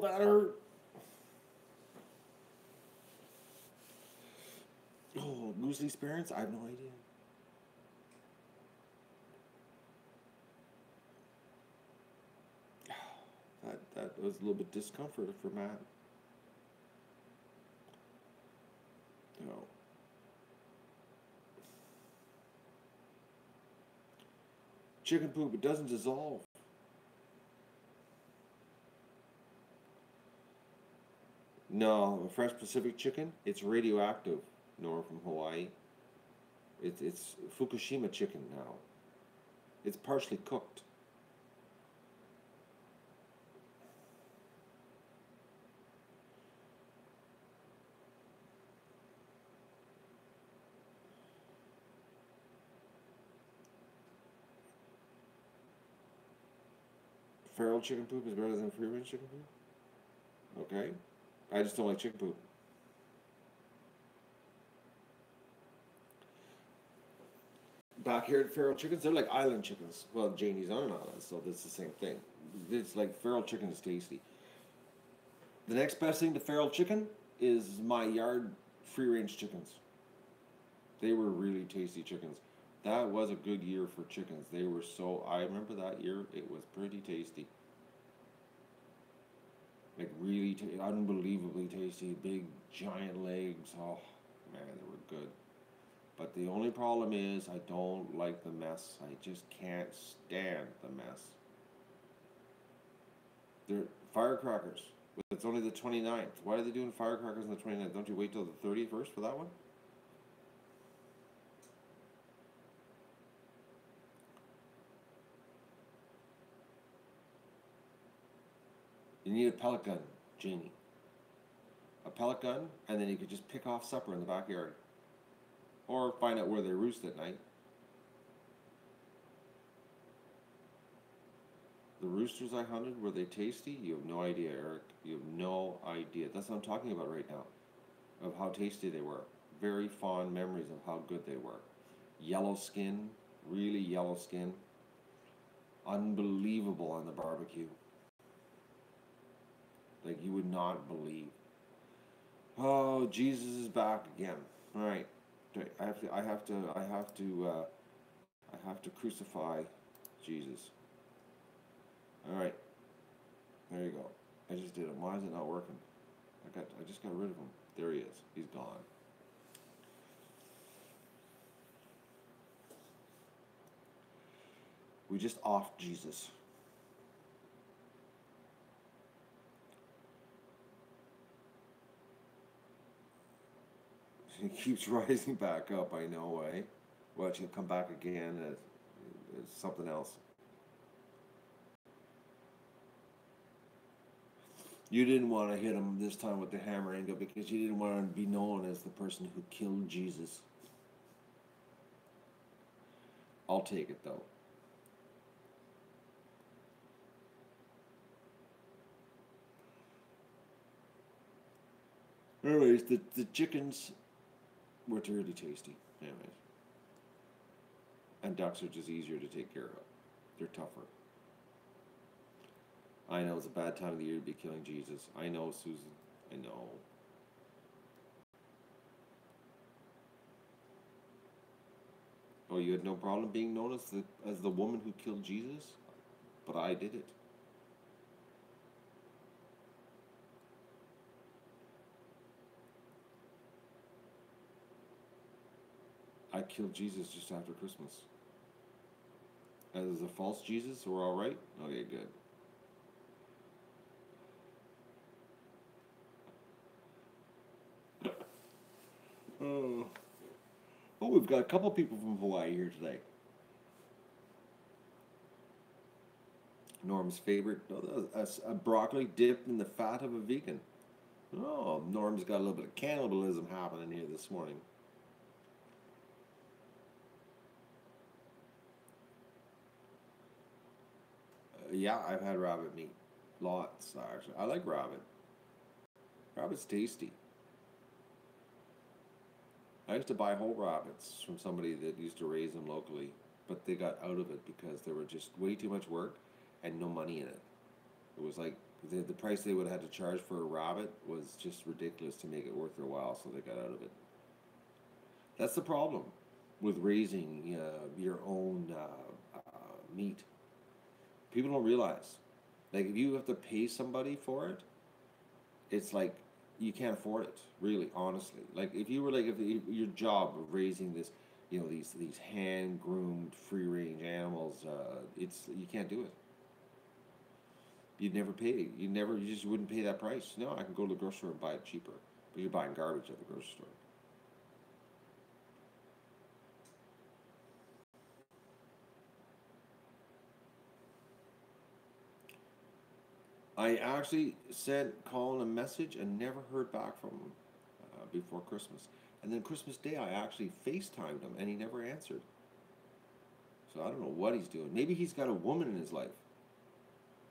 A: that hurt. Oh, muesli parents? I have no idea. That was a little bit discomfort for Matt. You know, chicken poop, it doesn't dissolve. No, fresh Pacific chicken, it's radioactive. Nor from Hawaii. It's Fukushima chicken now. It's partially cooked. Feral chicken poop is better than free range chicken poop? Okay. I just don't like chicken poop. Backyard feral chickens, they're like island chickens. Well, Janie's on an island, so that's the same thing. It's like feral chicken is tasty. The next best thing to feral chicken is my yard free range chickens. They were really tasty chickens. That was a good year for chickens. They were so, I remember that year, it was pretty tasty. Like really unbelievably tasty, big giant legs. Oh man, they were good. But the only problem is I don't like the mess. I just can't stand the mess. They're firecrackers. It's only the 29th. Why are they doing firecrackers on the 29th? Don't you wait till the 31st for that one? You need a pellet gun, Janie. A pellet gun, and then you could just pick off supper in the backyard. Or find out where they roost at night. The roosters I hunted, were they tasty? You have no idea, Eric. You have no idea. That's what I'm talking about right now. Of how tasty they were. Very fond memories of how good they were. Yellow skin, really yellow skin. Unbelievable on the barbecue. Like you would not believe. Oh, Jesus is back again. All right. I have to crucify Jesus. All right, there you go. I just did it. Why is it not working? I just got rid of him. There he is. He's gone. We just offed Jesus. He keeps rising back up. I know, eh? Watch him come back again as something else. You didn't want to hit him this time with the hammer, Inga, because you didn't want to be known as the person who killed Jesus. I'll take it, though. Anyways, the chickens were really tasty. Anyways. And ducks are just easier to take care of. They're tougher. I know it's a bad time of the year to be killing Jesus. I know, Susan. I know. Oh, you had no problem being known as the woman who killed Jesus? But I did it. I killed Jesus just after Christmas. As a false Jesus, we're all right? Okay, good. Oh, we've got a couple people from Hawaii here today. Norm's favorite, a broccoli dipped in the fat of a vegan. Oh, Norm's got a little bit of cannibalism happening here this morning. Yeah, I've had rabbit meat. Lots, actually. I like rabbit. Rabbit's tasty. I used to buy whole rabbits from somebody that used to raise them locally, but they got out of it because there were just way too much work and no money in it. It was like the price they would have had to charge for a rabbit was just ridiculous to make it worth their while, so they got out of it. That's the problem with raising your own meat. People don't realize. Like, if you have to pay somebody for it, it's like you can't afford it, really, honestly. Like, if you were like, if your job of raising this, these hand groomed free range animals, it's you can't do it. You'd never pay. You just wouldn't pay that price. No, I can go to the grocery store and buy it cheaper, but you're buying garbage at the grocery store. I actually sent Colin a message and never heard back from him before Christmas. And then Christmas Day, I actually FaceTimed him and he never answered. So I don't know what he's doing. Maybe he's got a woman in his life.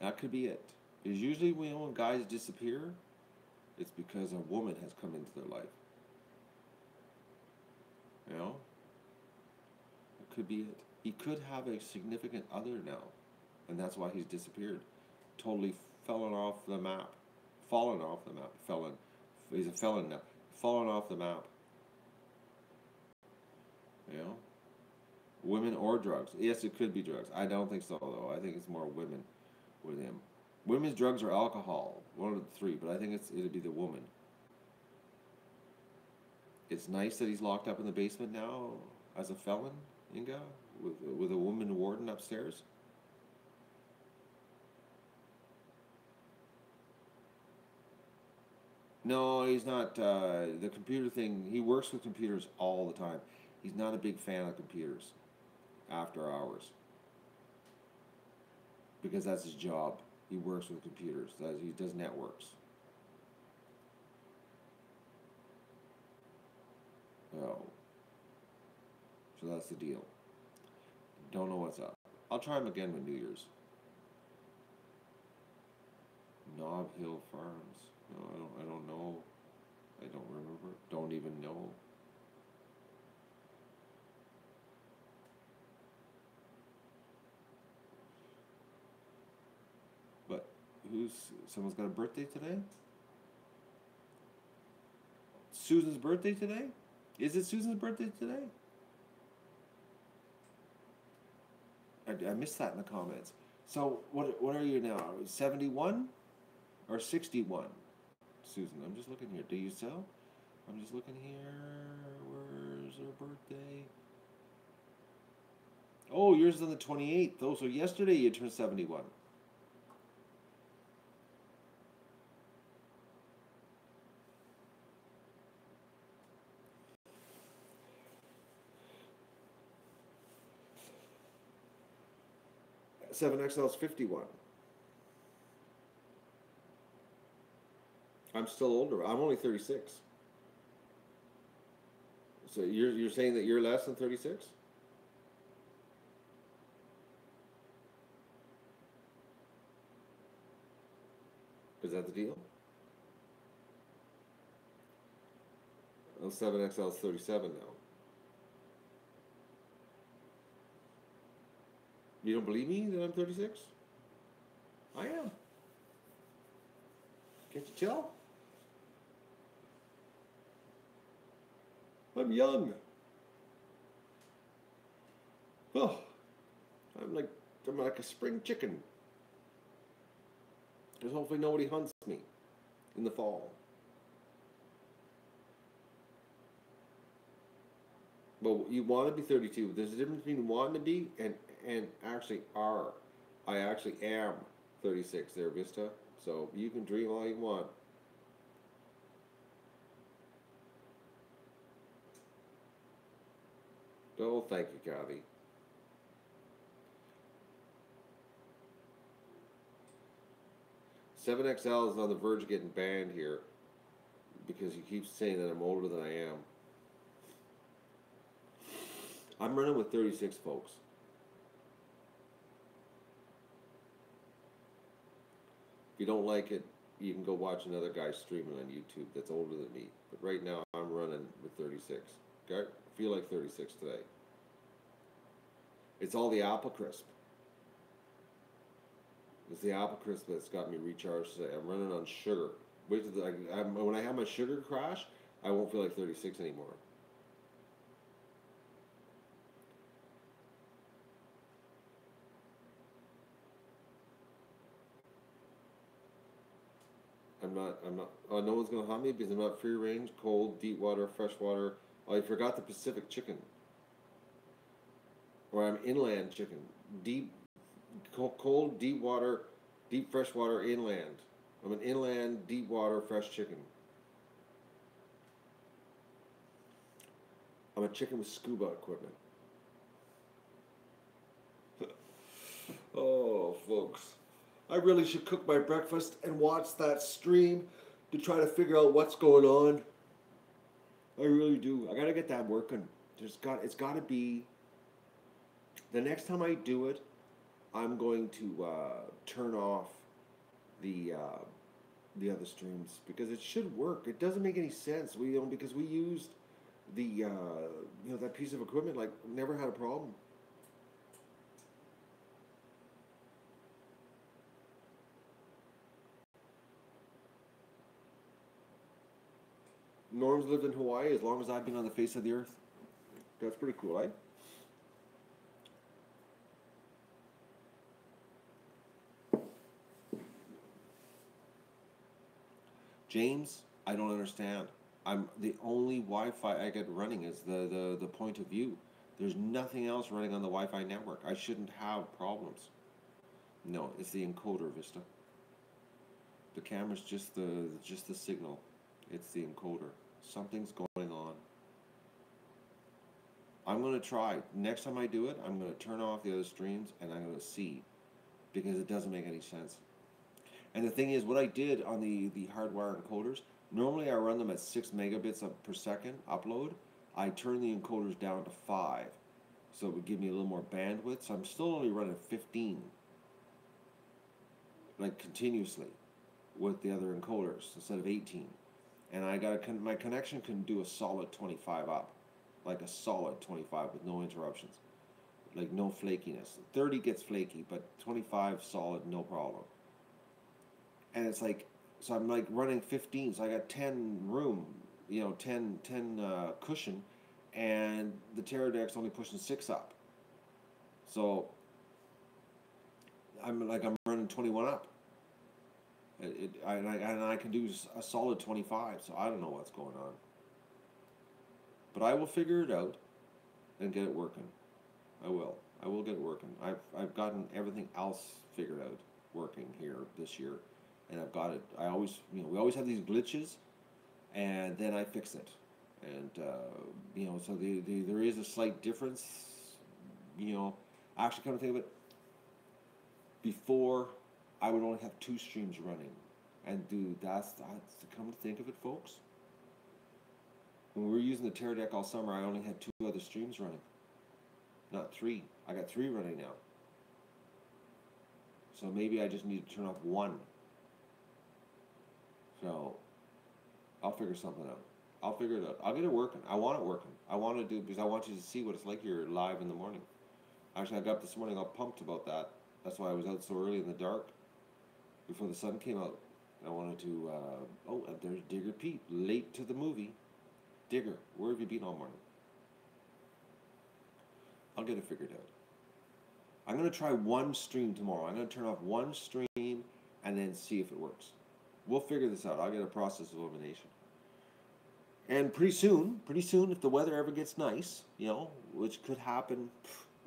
A: That could be it. Because usually when guys disappear, it's because a woman has come into their life. You know? It could be it. He could have a significant other now. And that's why he's disappeared. Totally fallen off the map. Fallen off the map. Felon. He's a felon now. Fallen off the map. You know? Women or drugs. Yes, it could be drugs. I don't think so, though. I think it's more women with him. Women's drugs or alcohol. One of the three, but I think it'd be the woman. It's nice that he's locked up in the basement now as a felon, Inga, with a woman warden upstairs. No, he's not. The computer thing, he works with computers all the time. He's not a big fan of computers after hours because that's his job. He works with computers. He does networks. Oh, so that's the deal. Don't know what's up. I'll try him again with New Year's. Knob Hill Farms. No, I don't know. I don't remember. Don't even know. But someone's got a birthday today? Susan's birthday today? Is it Susan's birthday today? I missed that in the comments. So what are you now? 71 or 61? Susan, I'm just looking here. Do you sell? I'm just looking here. Where's her birthday? Oh, yours is on the 28th. Oh, so yesterday you turned 71. Seven XL is 51. I'm still older. I'm only 36. So you're saying that you're less than 36? Is that the deal? Well, 7XL is 37 now. You don't believe me that I'm 36? I am. Can't you tell? I'm young. Oh, I'm like a spring chicken. Because hopefully nobody hunts me in the fall. But you want to be 32. There's a difference between wanting to be and actually are. I actually am 36 there, Vista. So you can dream all you want. Oh, thank you, Kathy. 7XL is on the verge of getting banned here because he keeps saying that I'm older than I am. I'm running with 36, folks. If you don't like it, you can go watch another guy streaming on YouTube that's older than me. But right now, I'm running with 36. Okay, feel like 36 today. It's all the apple crisp. It's the apple crisp that's got me recharged today. I'm running on sugar. Wait till when I have my sugar crash, I won't feel like 36 anymore. I'm not, oh, no one's gonna haunt me because I'm not free range, cold, deep water, fresh water. Oh, I forgot the Pacific chicken. Or I'm inland chicken. Deep, cold, deep water, deep fresh water inland. I'm an inland, deep water, fresh chicken. I'm a chicken with scuba equipment. Oh, folks. I really should cook my breakfast and watch that stream to try to figure out what's going on. I really do. I gotta get that working. It's gotta be. The next time I do it, I'm going to turn off the the other streams because it should work. It doesn't make any sense. Because we used the that piece of equipment, like, never had a problem. Norm's lived in Hawaii as long as I've been on the face of the earth. That's pretty cool, eh? James, I don't understand. I'm the only Wi-Fi I get running is the point of view. There's nothing else running on the Wi-Fi network. I shouldn't have problems. No, it's the encoder, Vista. The camera's just the signal. It's the encoder. Something's going on. I'm gonna try. Next time I do it, I'm gonna turn off the other streams and I'm gonna see because it doesn't make any sense. And the thing is, what I did on the hardwire encoders, normally I run them at 6 megabits per second upload. I turned the encoders down to 5, so it would give me a little more bandwidth. So I'm still only running 15, like, continuously, with the other encoders instead of 18. And my connection can do a solid 25 up, like a solid 25 with no interruptions, like no flakiness. 30 gets flaky, but 25 solid, no problem. And it's like, so I'm like running 15, so I got 10 room, 10 cushion, and the Teradek's only pushing 6 up. So I'm running 21 up. And I can do a solid 25, so I don't know what's going on. But I will figure it out and get it working. I will. I will get it working. I've gotten everything else figured out working here this year. And I've got it. I always, we always have these glitches, and then I fix it. And so there is a slight difference. Actually, come to think of it, before I would only have 2 streams running, and dude, that's come to think of it, folks. When we were using the Teradek all summer, I only had 2 other streams running, not 3. I got 3 running now. So maybe I just need to turn off 1. So I'll figure something out. I'll figure it out. I'll get it working. I want it working. I want to do because I want you to see what it's like here live in the morning. Actually, I got up this morning all pumped about that. That's why I was out so early in the dark before the sun came out. I wanted to. And there's Digger Pete, late to the movie. Digger, where have you been all morning? I'll get it figured out. I'm gonna try 1 stream tomorrow. I'm gonna turn off 1 stream and then see if it works. We'll figure this out. I'll get a process of elimination. And pretty soon, if the weather ever gets nice, which could happen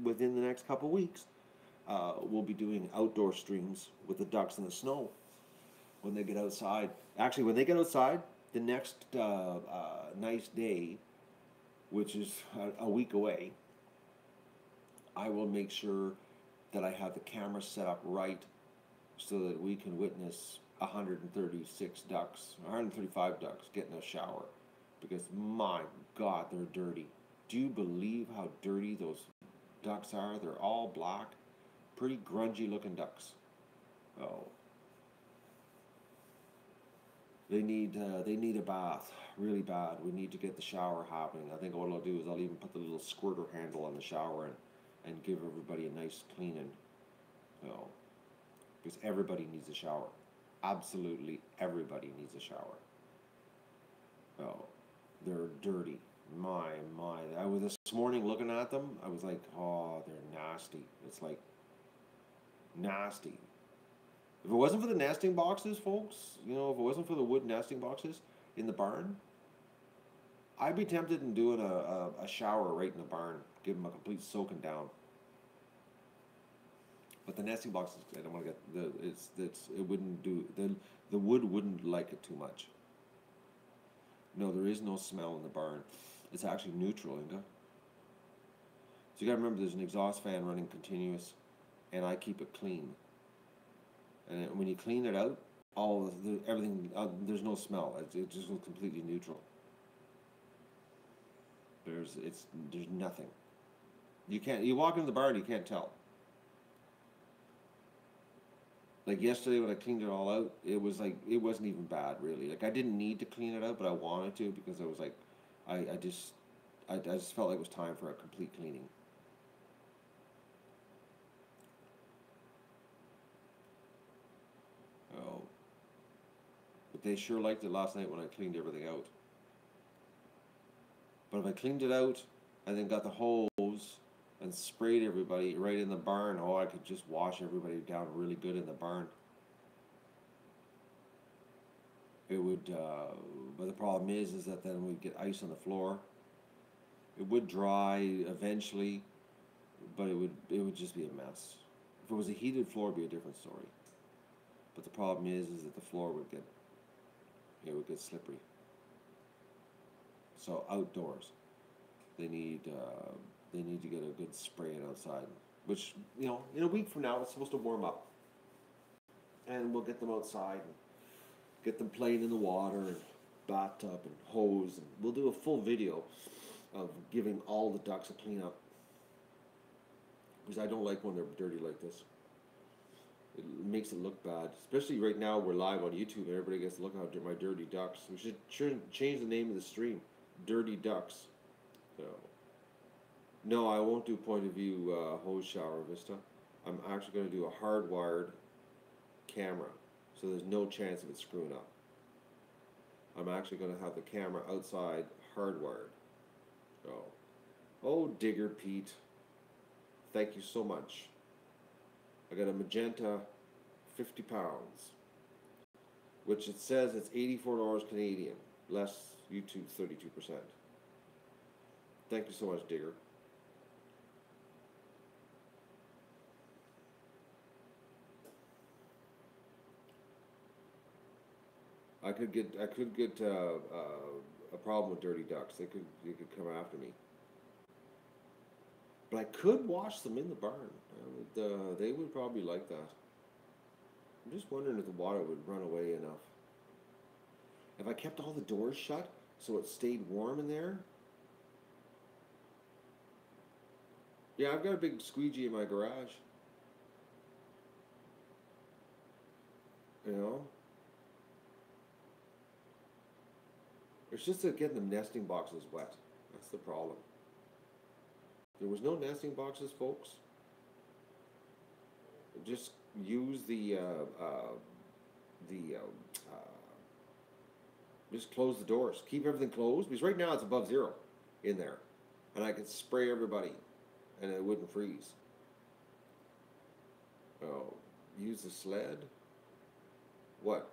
A: within the next couple weeks, we'll be doing outdoor streams with the ducks in the snow when they get outside. Actually, when they get outside, the next nice day, which is a week away, I will make sure that I have the camera set up right so that we can witness 136 ducks, 135 ducks getting a shower, because my God, they're dirty. Do you believe how dirty those ducks are? They're all black, pretty grungy looking ducks. Oh. They need a bath really bad. We need to get the shower happening. I think what I'll do is I'll even put the little squirter handle on the shower and give everybody a nice cleaning. You know, because everybody needs a shower. Absolutely everybody needs a shower. Oh, they're dirty. My. I was this morning looking at them. I was like, oh, they're nasty. It's like nasty. If it wasn't for the nesting boxes, folks, you know, if it wasn't for the wood nesting boxes in the barn, I'd be tempted in doing a shower right in the barn, give them a complete soaking down. But the nesting boxes, I don't want to get it wouldn't do the wood wouldn't like it too much. No, there is no smell in the barn. It's actually neutral, Inga. So you gotta remember, there's an exhaust fan running continuous, and I keep it clean. And when you clean it out, everything there's no smell. It just goes completely neutral. There's nothing. You walk into the barn, you can't tell. Like yesterday when I cleaned it all out, it was like it wasn't even bad really. Like I didn't need to clean it out, but I wanted to because I was like, I just felt like it was time for a complete cleaning. Oh, but they sure liked it last night when I cleaned everything out. But if I cleaned it out and then got the hose and sprayed everybody right in the barn, oh, I could just wash everybody down really good in the barn. It would, but the problem is that then we'd get ice on the floor. It would dry eventually, but it would just be a mess. If it was a heated floor, it'd be a different story. But the problem is that the floor would get slippery. So outdoors, they need uh, they need to get a good spraying outside. Which in a week from now, it's supposed to warm up, and we'll get them outside and get them playing in the water and bathtub and hose, and we'll do a full video of giving all the ducks a clean up because I don't like when they're dirty like this. It makes it look bad, especially right now we're live on YouTube and everybody gets to look how my dirty ducks. We should change the name of the stream, Dirty Ducks. So, no, I won't do point of view hose shower Vista. I'm actually going to do a hardwired camera, so there's no chance of it screwing up. I'm actually going to have the camera outside hardwired. So, oh, Digger Pete, thank you so much. I got a magenta 50 pounds, which it says it's $84 Canadian, less YouTube 32%. Thank you so much, Digger. I could get a problem with dirty ducks. They could come after me. But I could wash them in the barn. They would probably like that. I'm just wondering if the water would run away enough. If I kept all the doors shut so it stayed warm in there. Yeah, I've got a big squeegee in my garage. You know? It's just that getting the nesting boxes wet. That's the problem. There was no nesting boxes, folks. Just use just close the doors. Keep everything closed because right now it's above zero in there, and I could spray everybody, and it wouldn't freeze. Oh, use the sled. What?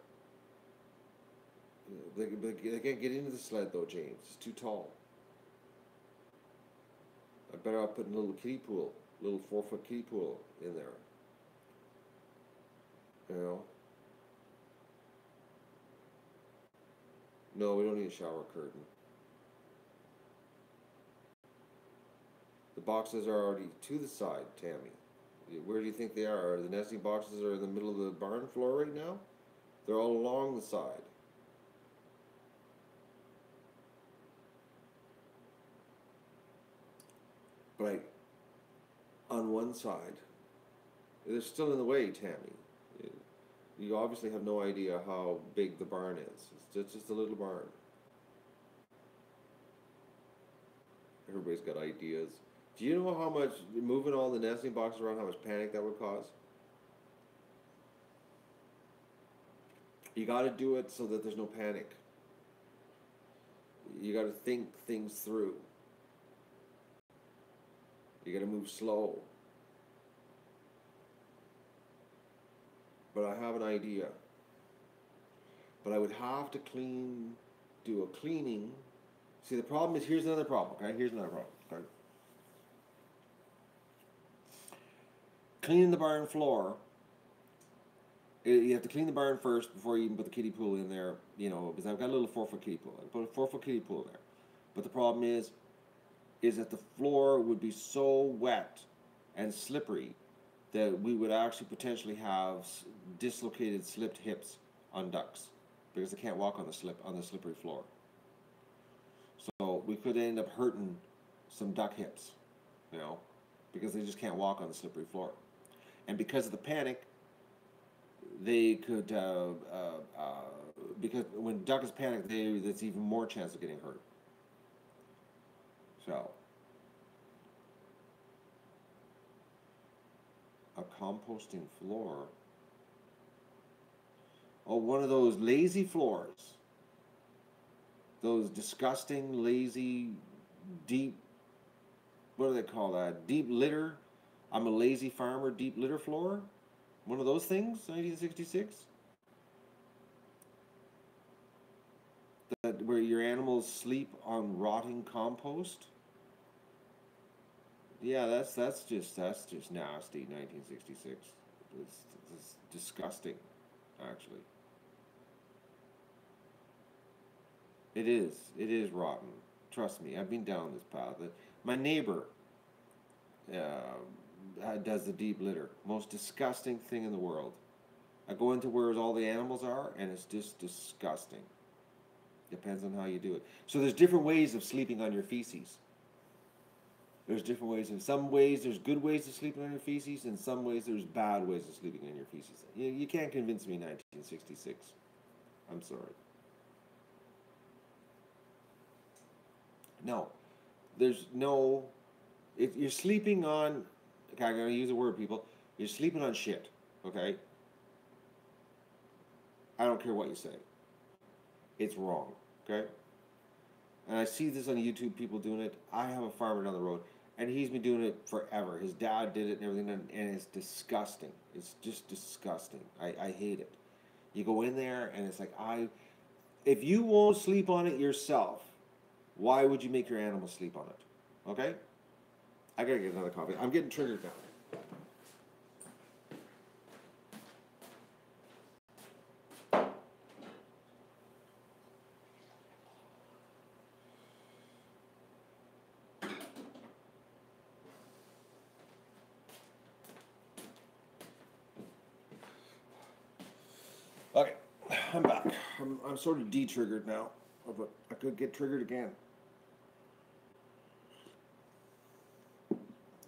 A: They can't get into the sled though, James. It's too tall. I better off putting a little kiddie pool, little 4-foot kiddie pool in there. You know? No, we don't need a shower curtain. The boxes are already to the side, Tammy. Where do you think they are? The nesting boxes are in the middle of the barn floor right now? They're all along the side. But on one side, they're still in the way, Tammy. You obviously have no idea how big the barn is. It's just a little barn. Everybody's got ideas. Do you know how much moving all the nesting boxes around, how much panic that would cause? You got to do it so that there's no panic. You got to think things through. You got to move slow. But I have an idea. But I would have to do a cleaning. See, the problem is, here's another problem, okay? Here's another problem, okay? Cleaning the barn floor, you have to clean the barn first before you even put the kiddie pool in there, you know, because I've got a little 4-foot kiddie pool. I put a 4-foot kiddie pool there. But the problem is that the floor would be so wet and slippery that we would actually potentially have dislocated, slipped hips on ducks because they can't walk on the slippery floor. So we could end up hurting some duck hips, you know, because they just can't walk on the slippery floor. And because of the panic, they could, because when duck is panicked, there's even more chance of getting hurt. So, a composting floor. Oh, one of those lazy floors. Those disgusting, lazy, deep, what do they call that? Deep litter. I'm a lazy farmer, deep litter floor. One of those things, 1966? That where your animals sleep on rotting compost? Yeah, that's just nasty, 1966. It's disgusting, actually. It is rotten. Trust me, I've been down this path. My neighbor does the deep litter. Most disgusting thing in the world. I go into where all the animals are, and it's just disgusting. Depends on how you do it. So there's different ways of sleeping on your feces. There's different ways. In some ways, there's good ways of sleeping on your feces. In some ways, there's bad ways of sleeping on your feces. You can't convince me 1966. I'm sorry. No. There's no... If you're sleeping on... Okay, I'm going to use a word, people. You're sleeping on shit, okay? I don't care what you say. It's wrong, okay? And I see this on YouTube, people doing it. I have a farmer down the road, and he's been doing it forever. His dad did it and everything, and it's disgusting. It's just disgusting. I hate it. You go in there, and it's like, if you won't sleep on it yourself, why would you make your animal sleep on it? Okay? I gotta get another coffee. I'm getting triggered now. Okay, I'm back. I'm sort of de-triggered now, but I could get triggered again.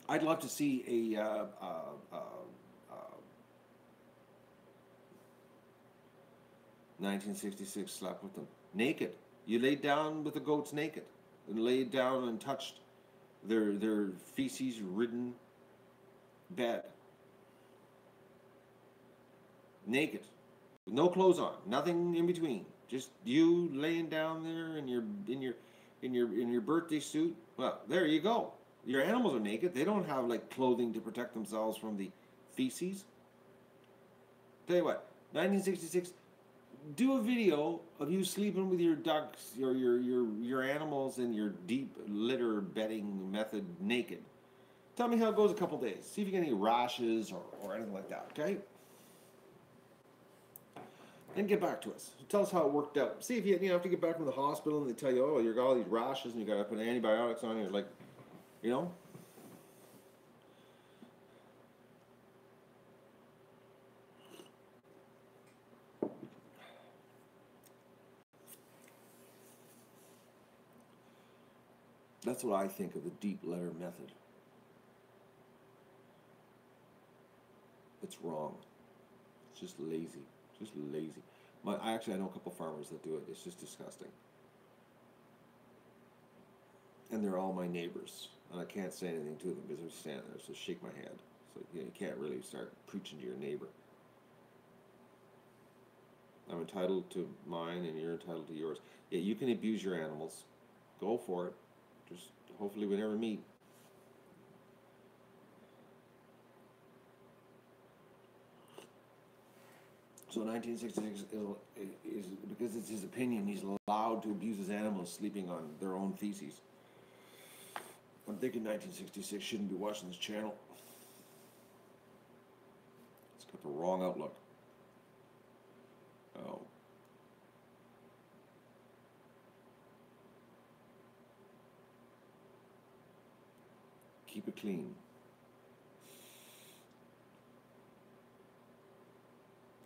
A: I'd love to see a 1966 slept with them naked. You laid down with the goats naked, and laid down and touched their feces-ridden bed, naked, with no clothes on, nothing in between, just you laying down there in your birthday suit. Well, there you go. Your animals are naked. They don't have like clothing to protect themselves from the feces. Tell you what, 1966. Do a video of you sleeping with your ducks, your animals, and your deep litter bedding method naked. Tell me how it goes a couple days. See if you get any rashes or anything like that. Okay. Then get back to us. Tell us how it worked out. See if you have to get back from the hospital and they tell you, oh, you got all these rashes and you got to put antibiotics on. You're like, you know. That's what I think of the deep litter method. It's wrong. It's just lazy. Just lazy. I know a couple farmers that do it. It's just disgusting. And they're all my neighbors, and I can't say anything to them because they're standing there. So shake my head. So you can't really start preaching to your neighbor. I'm entitled to mine, and you're entitled to yours. Yeah, you can abuse your animals. Go for it. Just hopefully we never meet. So 1966 is because it's his opinion. He's allowed to abuse his animals sleeping on their own feces. I'm thinking 1966 shouldn't be watching this channel. It's got the wrong outlook. Oh. Keep it clean.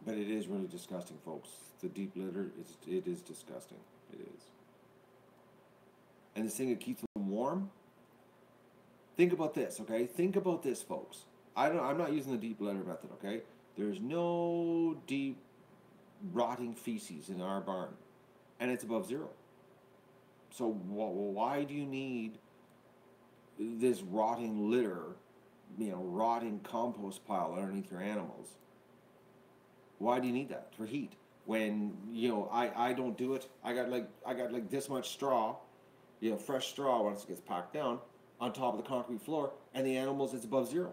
A: But it is really disgusting, folks. The deep litter, it is disgusting. It is. And this thing that keeps them warm. Think about this, okay? Think about this, folks. I'm not using the deep litter method, okay? There's no deep rotting feces in our barn, and it's above zero. So why do you need this rotting litter, rotting compost pile underneath your animals? Why do you need that? For heat. When, I don't do it. I got like this much straw, fresh straw once it gets packed down on top of the concrete floor, and the animals, it's above zero.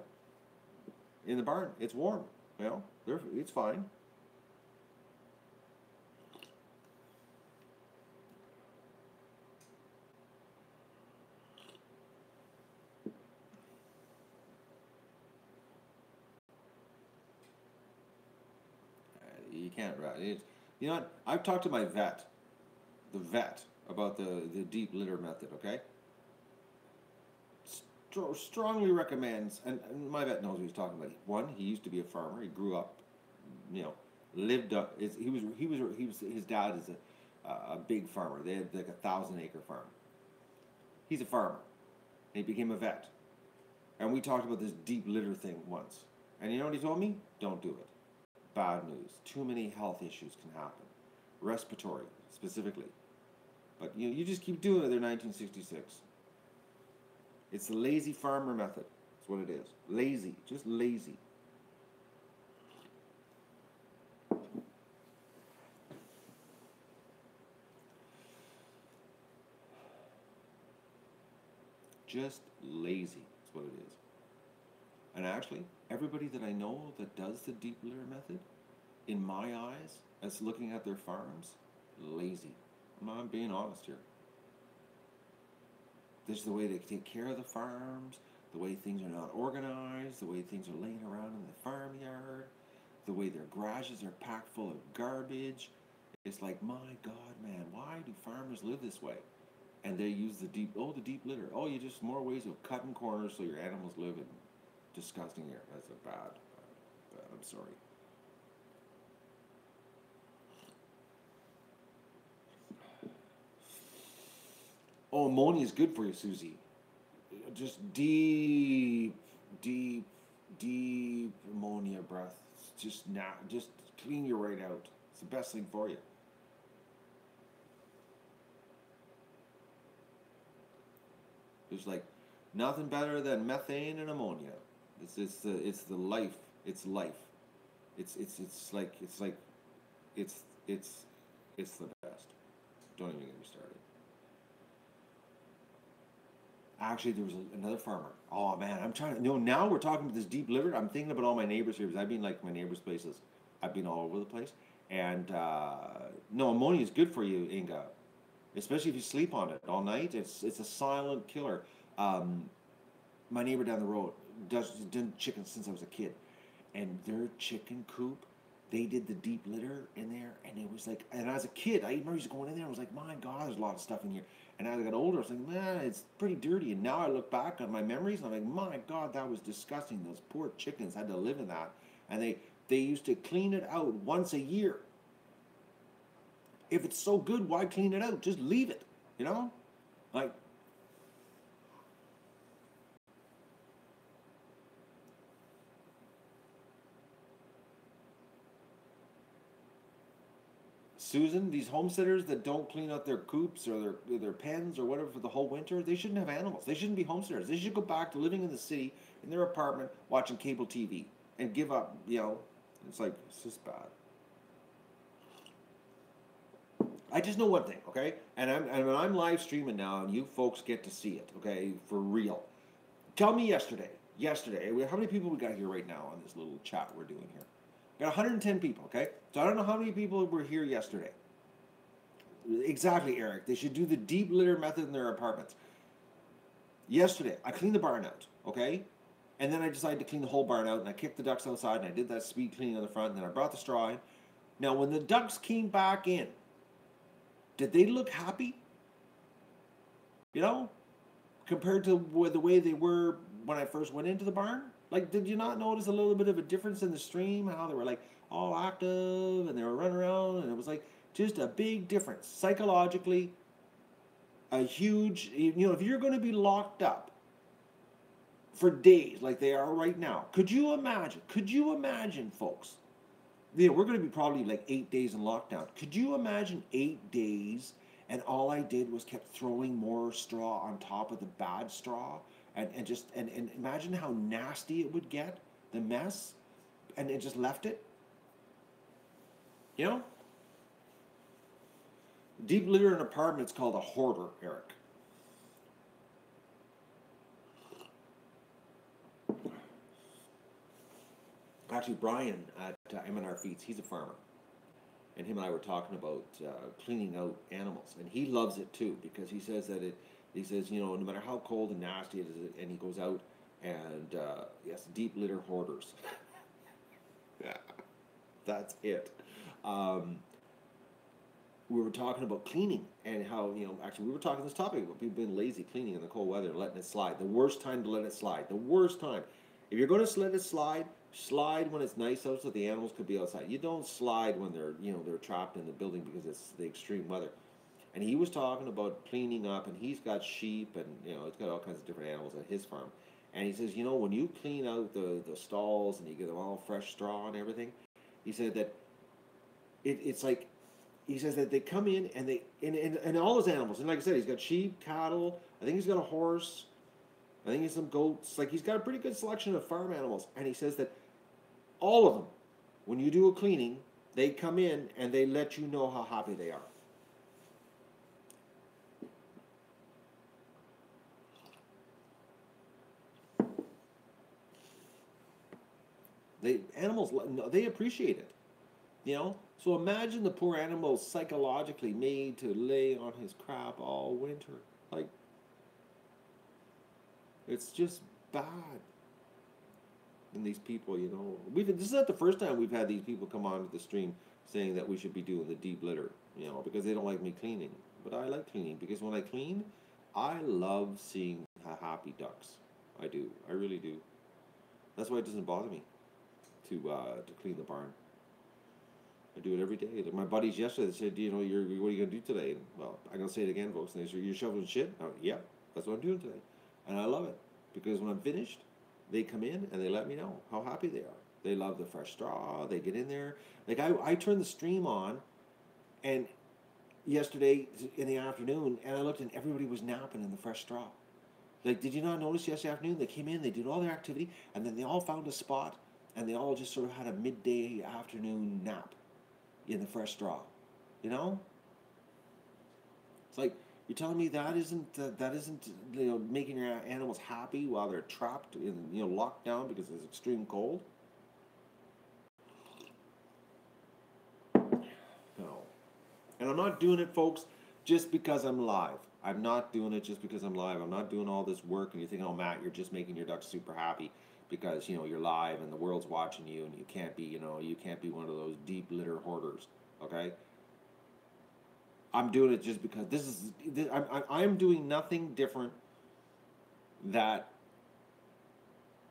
A: In the barn, it's warm, it's fine. You can't, you know what? I've talked to my vet, about the deep litter method, okay? Strongly recommends, and my vet knows what he's talking about. One, he used to be a farmer. He grew up, lived up. His dad is a big farmer. They had like 1,000-acre farm. He's a farmer. And he became a vet. And we talked about this deep litter thing once. And you know what he told me? Don't do it. Bad news. Too many health issues can happen. Respiratory, specifically. But you just keep doing it. They're 1966. It's the lazy farmer method. That's what it is. Lazy. Just lazy. Just lazy. That's what it is. And actually, everybody that I know that does the deep litter method, in my eyes, as looking at their farms, lazy. I'm being honest here. This is the way they take care of the farms, the way things are not organized, the way things are laying around in the farmyard, the way their garages are packed full of garbage. It's like, my God, man, why do farmers live this way? And they use the deep litter. Oh, you just more ways of cutting corners so your animals live in disgusting air. That's a bad. I'm sorry. Oh, ammonia is good for you, Susie. Just deep ammonia breath. Just clean you right out. It's the best thing for you. There's like nothing better than methane and ammonia. It's the life. It's life. It's the best. Don't even get me started. Actually, there was another farmer. Oh man, I'm trying to. Now we're talking about this deep liver. I'm thinking about all my neighbors here because I've been like my neighbors' places. I've been all over the place. And no, ammonia is good for you, Inga. Especially if you sleep on it all night. It's a silent killer. My neighbor down the road does done chickens since I was a kid, and their chicken coop, they did the deep litter in there, and it was like, and as a kid, I remember just going in there, I was like, my God, there's a lot of stuff in here. And as I got older, I was like, man, it's pretty dirty. And now I look back on my memories, and I'm like, my God, that was disgusting. Those poor chickens had to live in that, and they used to clean it out once a year. If it's so good, why clean it out? Just leave it, like. Susan, these homesteaders that don't clean out their coops or their pens or whatever for the whole winter, they shouldn't have animals. They shouldn't be homesteaders. They should go back to living in the city in their apartment watching cable TV and give up. It's like it's just bad. I just know one thing, okay? And when I'm live streaming now, and you folks get to see it, okay, for real. Tell me yesterday. How many people we got here right now on this little chat we're doing here? We got 110 people, okay? So I don't know how many people were here yesterday. Exactly, Eric. They should do the deep litter method in their apartments. Yesterday, I cleaned the barn out, okay? And then I decided to clean the whole barn out, and I kicked the ducks outside, and I did that speed cleaning on the front, and then I brought the straw in. Now, when the ducks came back in, did they look happy? Compared to the way they were when I first went into the barn? Like, did you not notice a little bit of a difference in the stream? How they were like all active and they were running around, and it was like just a big difference. Psychologically, a huge, if you're going to be locked up for days like they are right now, could you imagine, folks? We're going to be probably like 8 days in lockdown. Could you imagine 8 days and all I did was kept throwing more straw on top of the bad straw? And imagine how nasty it would get, the mess, and it just left it. Deep litter in an apartment is called a hoarder, Eric. Actually, Brian at M&R Feeds, he's a farmer. And him and I were talking about cleaning out animals. And he loves it too, because he says no matter how cold and nasty it is, and he goes out and, yes, deep litter hoarders. Yeah, that's it. We were talking about cleaning and how, actually we were talking this topic about people being lazy cleaning in the cold weather and letting it slide. The worst time to let it slide. The worst time. If you're going to let it slide when it's nice out so the animals could be outside. You don't slide when they're trapped in the building because it's the extreme weather. And he was talking about cleaning up, and he's got sheep and, it's got all kinds of different animals at his farm. And he says, when you clean out the stalls and you get them all fresh straw and everything, he said that it's like, he says that they come in and all his animals, and like I said, he's got sheep, cattle, I think he's got a horse, I think he's some goats, like he's got a pretty good selection of farm animals. And he says that all of them, when you do a cleaning, they come in and they let you know how happy they are. Animals, they appreciate it, So imagine the poor animal psychologically made to lay on his crap all winter. Like, it's just bad. And these people, this is not the first time we've had these people come onto the stream saying that we should be doing the deep litter, because they don't like me cleaning. But I like cleaning, because when I clean, I love seeing happy ducks. I do. I really do. That's why it doesn't bother me to clean the barn. I do it every day. Like my buddies yesterday, they said, what are you going to do today? And, well, I'm going to say it again, folks. And they said, you're shoveling shit? Yeah, that's what I'm doing today. And I love it. Because when I'm finished, they come in and they let me know how happy they are. They love the fresh straw. They get in there. Like I turned the stream on, and yesterday in the afternoon, and I looked and everybody was napping in the fresh straw. Like, did you not notice yesterday afternoon? They came in, they did all their activity, and then they all found a spot, and they all just sort of had a midday afternoon nap in the fresh straw. It's like, you're telling me that isn't making your animals happy while they're trapped in locked down because it's extreme cold? No. And I'm not doing it, folks, just because I'm live. I'm not doing it just because I'm live. I'm not doing all this work and you think, oh, Matt, you're just making your ducks super happy because, you're live and the world's watching you and you can't be one of those deep litter hoarders, okay? I'm doing it just because I'm doing nothing different that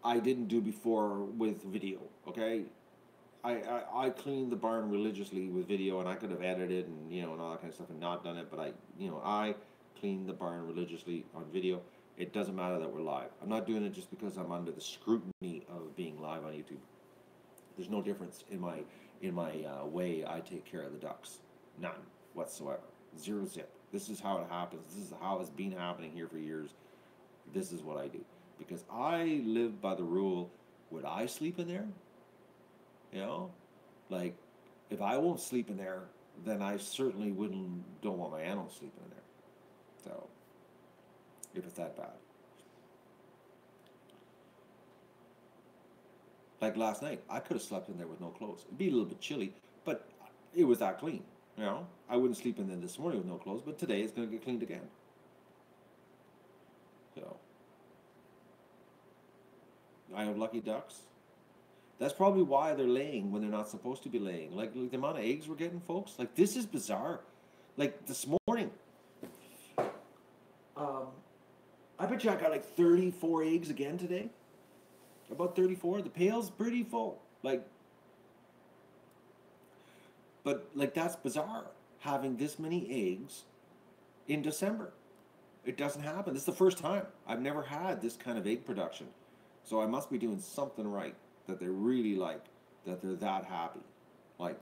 A: I didn't do before with video, okay? I cleaned the barn religiously with video, and I could have edited and and all that kind of stuff and not done it, but I cleaned the barn religiously on video. It doesn't matter that we're live. I'm not doing it just because I'm under the scrutiny of being live on YouTube. There's no difference in my way I take care of the ducks. None whatsoever. Zero zip. This is how it happens. This is how it's been happening here for years. This is what I do. Because I live by the rule, would I sleep in there? You know? Like, if I won't sleep in there, then I certainly don't want my animals sleeping in there. So, if it's that bad. Like last night, I could have slept in there with no clothes. It'd be a little bit chilly, but it was that clean. You know, I wouldn't sleep in there this morning with no clothes, but today it's going to get cleaned again. So, I have lucky ducks. That's probably why they're laying when they're not supposed to be laying. Like the amount of eggs we're getting, folks. Like, this is bizarre. Like this morning, I bet you I got like 34 eggs again today. About 34. The pail's pretty full. Like, but like that's bizarre having this many eggs in December. It doesn't happen. This is the first time. I've never had this kind of egg production. So I must be doing something right that they really like, that they're that happy. Like,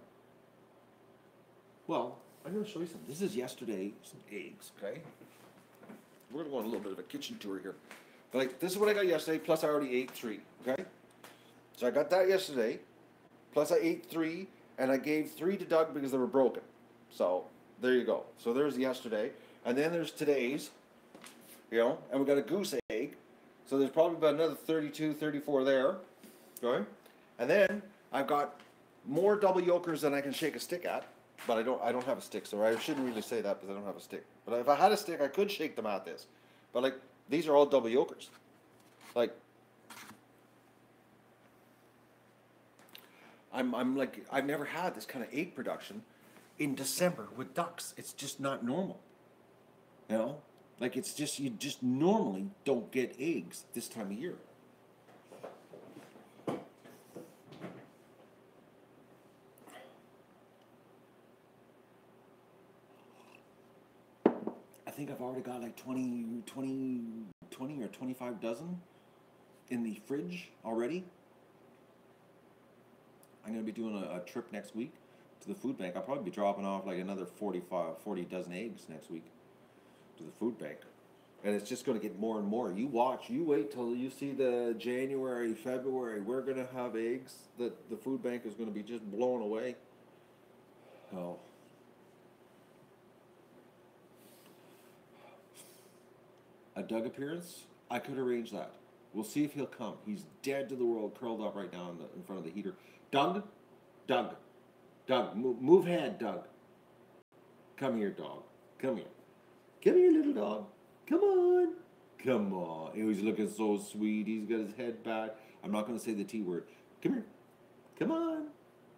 A: well, I'm going to show you something. This is yesterday, some eggs, okay? We're going to go on a little bit of a kitchen tour here. But like, this is what I got yesterday, plus I already ate 3, okay? So I got that yesterday, plus I ate 3, and I gave 3 to Doug because they were broken. So, there you go. So there's yesterday. And then there's today's, you know, and we got a goose egg. So there's probably about another 32, 34 there, okay? And then I've got more double yolkers than I can shake a stick at. But I don't have a stick, so I shouldn't really say that because I don't have a stick. But if I had a stick, I could shake them at this. But like, these are all double yolkers. Like, I'm like, I've never had this kind of egg production in December with ducks. It's just not normal. You know? Like, it's just, you just normally don't get eggs this time of year. I think I've already got like 20 or 25 dozen in the fridge already. I'm going to be doing a trip next week to the food bank. I'll probably be dropping off like another 40 dozen eggs next week to the food bank. And it's just going to get more and more. You watch, you wait till you see the January, February. We're going to have eggs that the food bank is going to be just blown away. Oh. A Doug appearance? I could arrange that. We'll see if he'll come. He's dead to the world, curled up right now in front of the heater. Doug? Doug. Doug. Move head, Doug. Come here, dog. Come here. Come here, little dog. Come on. Come on. He's looking so sweet. He's got his head back. I'm not going to say the T word. Come here. Come on.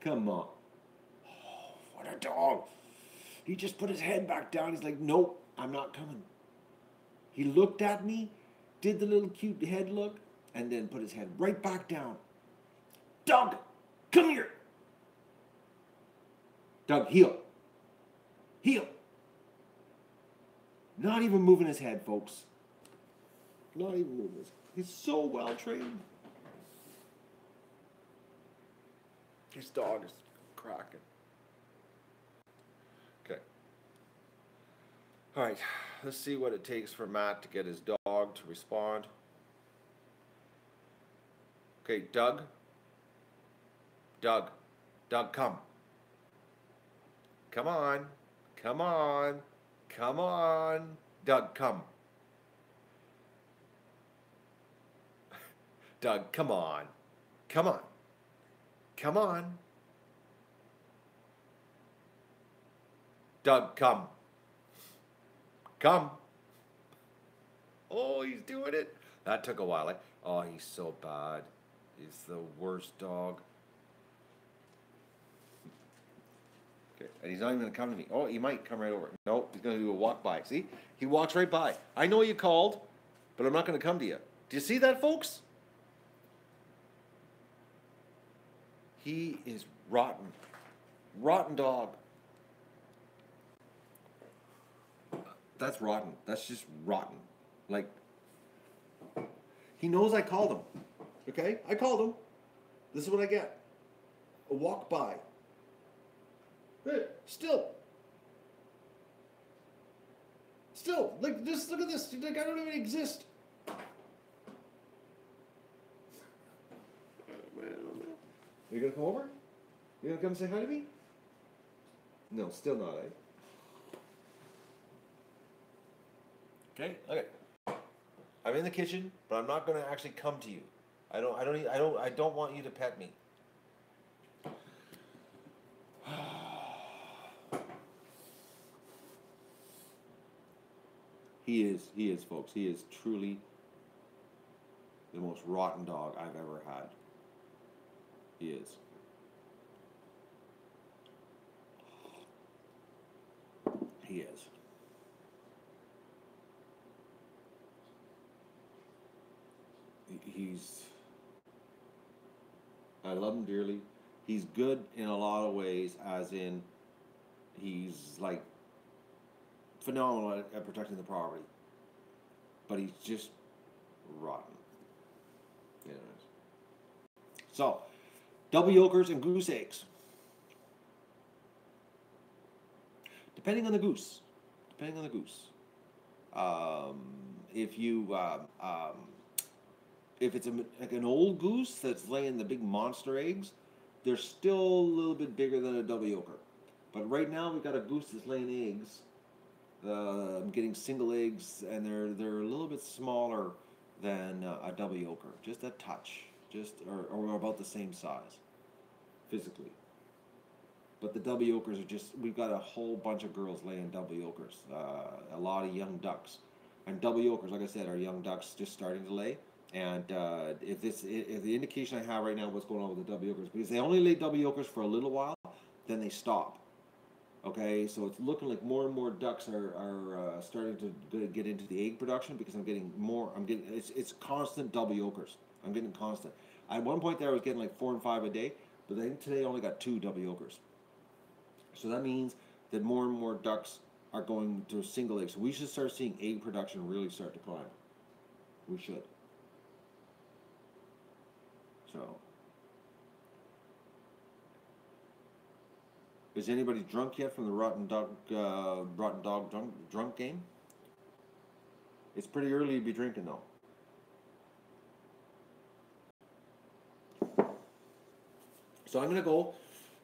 A: Come on. Oh, what a dog. He just put his head back down. He's like, nope, I'm not coming. He looked at me, did the little cute head look, and then put his head right back down. Doug, come here. Doug, heel. Heel. Not even moving his head, folks. Not even moving his head. He's so well trained. His dog is cracking. Okay. All right. Let's see what it takes for Matt to get his dog to respond. Okay, Doug. Doug. Doug, come. Come on. Come on. Come on. Doug, come. Doug, come on. Come on. Come on. Doug, come. Come. Oh, he's doing it. That took a while. Oh, he's so bad. He's the worst dog. Okay, and he's not even going to come to me. Oh, he might come right over. No, he's going to do a walk by. See? He walks right by. I know you called, but I'm not going to come to you. Do you see that, folks? He is rotten. Rotten dog. That's rotten. That's just rotten. Like, he knows I called him. Okay? I called him. This is what I get. A walk by. Hey, still. Still, like, just look at this. Like, I don't even exist. You gonna come over? You gonna come say hi to me? No, still not, eh? Okay, okay. I'm in the kitchen, but I'm not gonna actually come to you. I don't want you to pet me. He is, folks. He is truly the most rotten dog I've ever had. He is. He is. He's. I love him dearly. He's good in a lot of ways, as in, he's like phenomenal at protecting the property, but he's just rotten. Anyways. So, double yolkers and goose eggs. Depending on the goose. Depending on the goose. If you if it's like an old goose that's laying the big monster eggs, they're still a little bit bigger than a double yoker. But right now we've got a goose that's laying eggs. I'm getting single eggs, and they're a little bit smaller than a double yoker, just a touch, or about the same size, physically. But the double yokers are just, we've got a whole bunch of girls laying double yokers, a lot of young ducks, and double yokers, like I said, are young ducks just starting to lay. And if the indication I have right now, what's going on with the double yokers, because they only lay double yokers for a little while, then they stop. Okay, so it's looking like more and more ducks are starting to get into the egg production, because it's constant double yokers. I'm getting constant. At one point there I was getting like 4 and 5 a day, but I think today I only got 2 double yokers. So that means that more and more ducks are going to single eggs. So we should start seeing egg production really start to climb. We should. So, is anybody drunk yet from the rotten dog drunk game? It's pretty early to be drinking though. So I'm gonna go,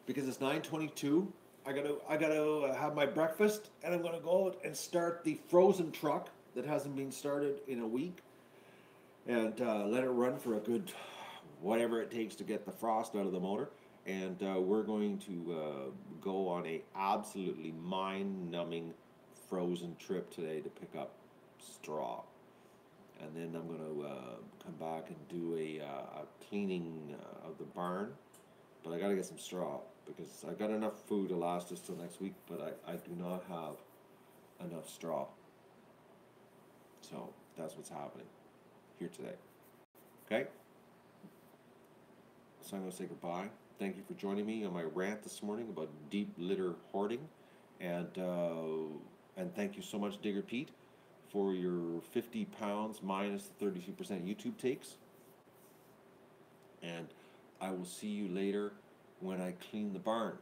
A: because it's 9:22. I gotta have my breakfast, and I'm gonna go out and start the frozen truck that hasn't been started in a week, and let it run for a good whatever it takes to get the frost out of the motor. And we're going to go on a absolutely mind-numbing frozen trip today to pick up straw, and then I'm going to come back and do a cleaning of the barn. But I got to get some straw, because I've got enough food to last us till next week, but I do not have enough straw. So that's what's happening here today. Okay? So I'm going to say goodbye. Thank you for joining me on my rant this morning about deep litter hoarding, and thank you so much, Digger Pete, for your 50 pounds minus the 32% YouTube takes. And I will see you later when I clean the barn,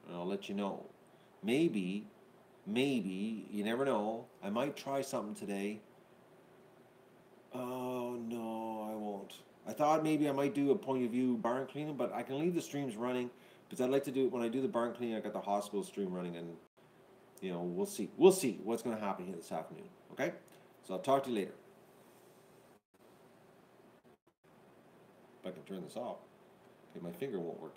A: and I'll let you know. Maybe, you never know, I might try something today. Oh no, I won't. I thought maybe I might do a point of view barn cleaning, but I can leave the streams running, because I'd like to do it when I do the barn cleaning. I got the hospital stream running, and we'll see what's going to happen here this afternoon. Okay, so I'll talk to you later. If I can turn this off. Okay, my finger won't work.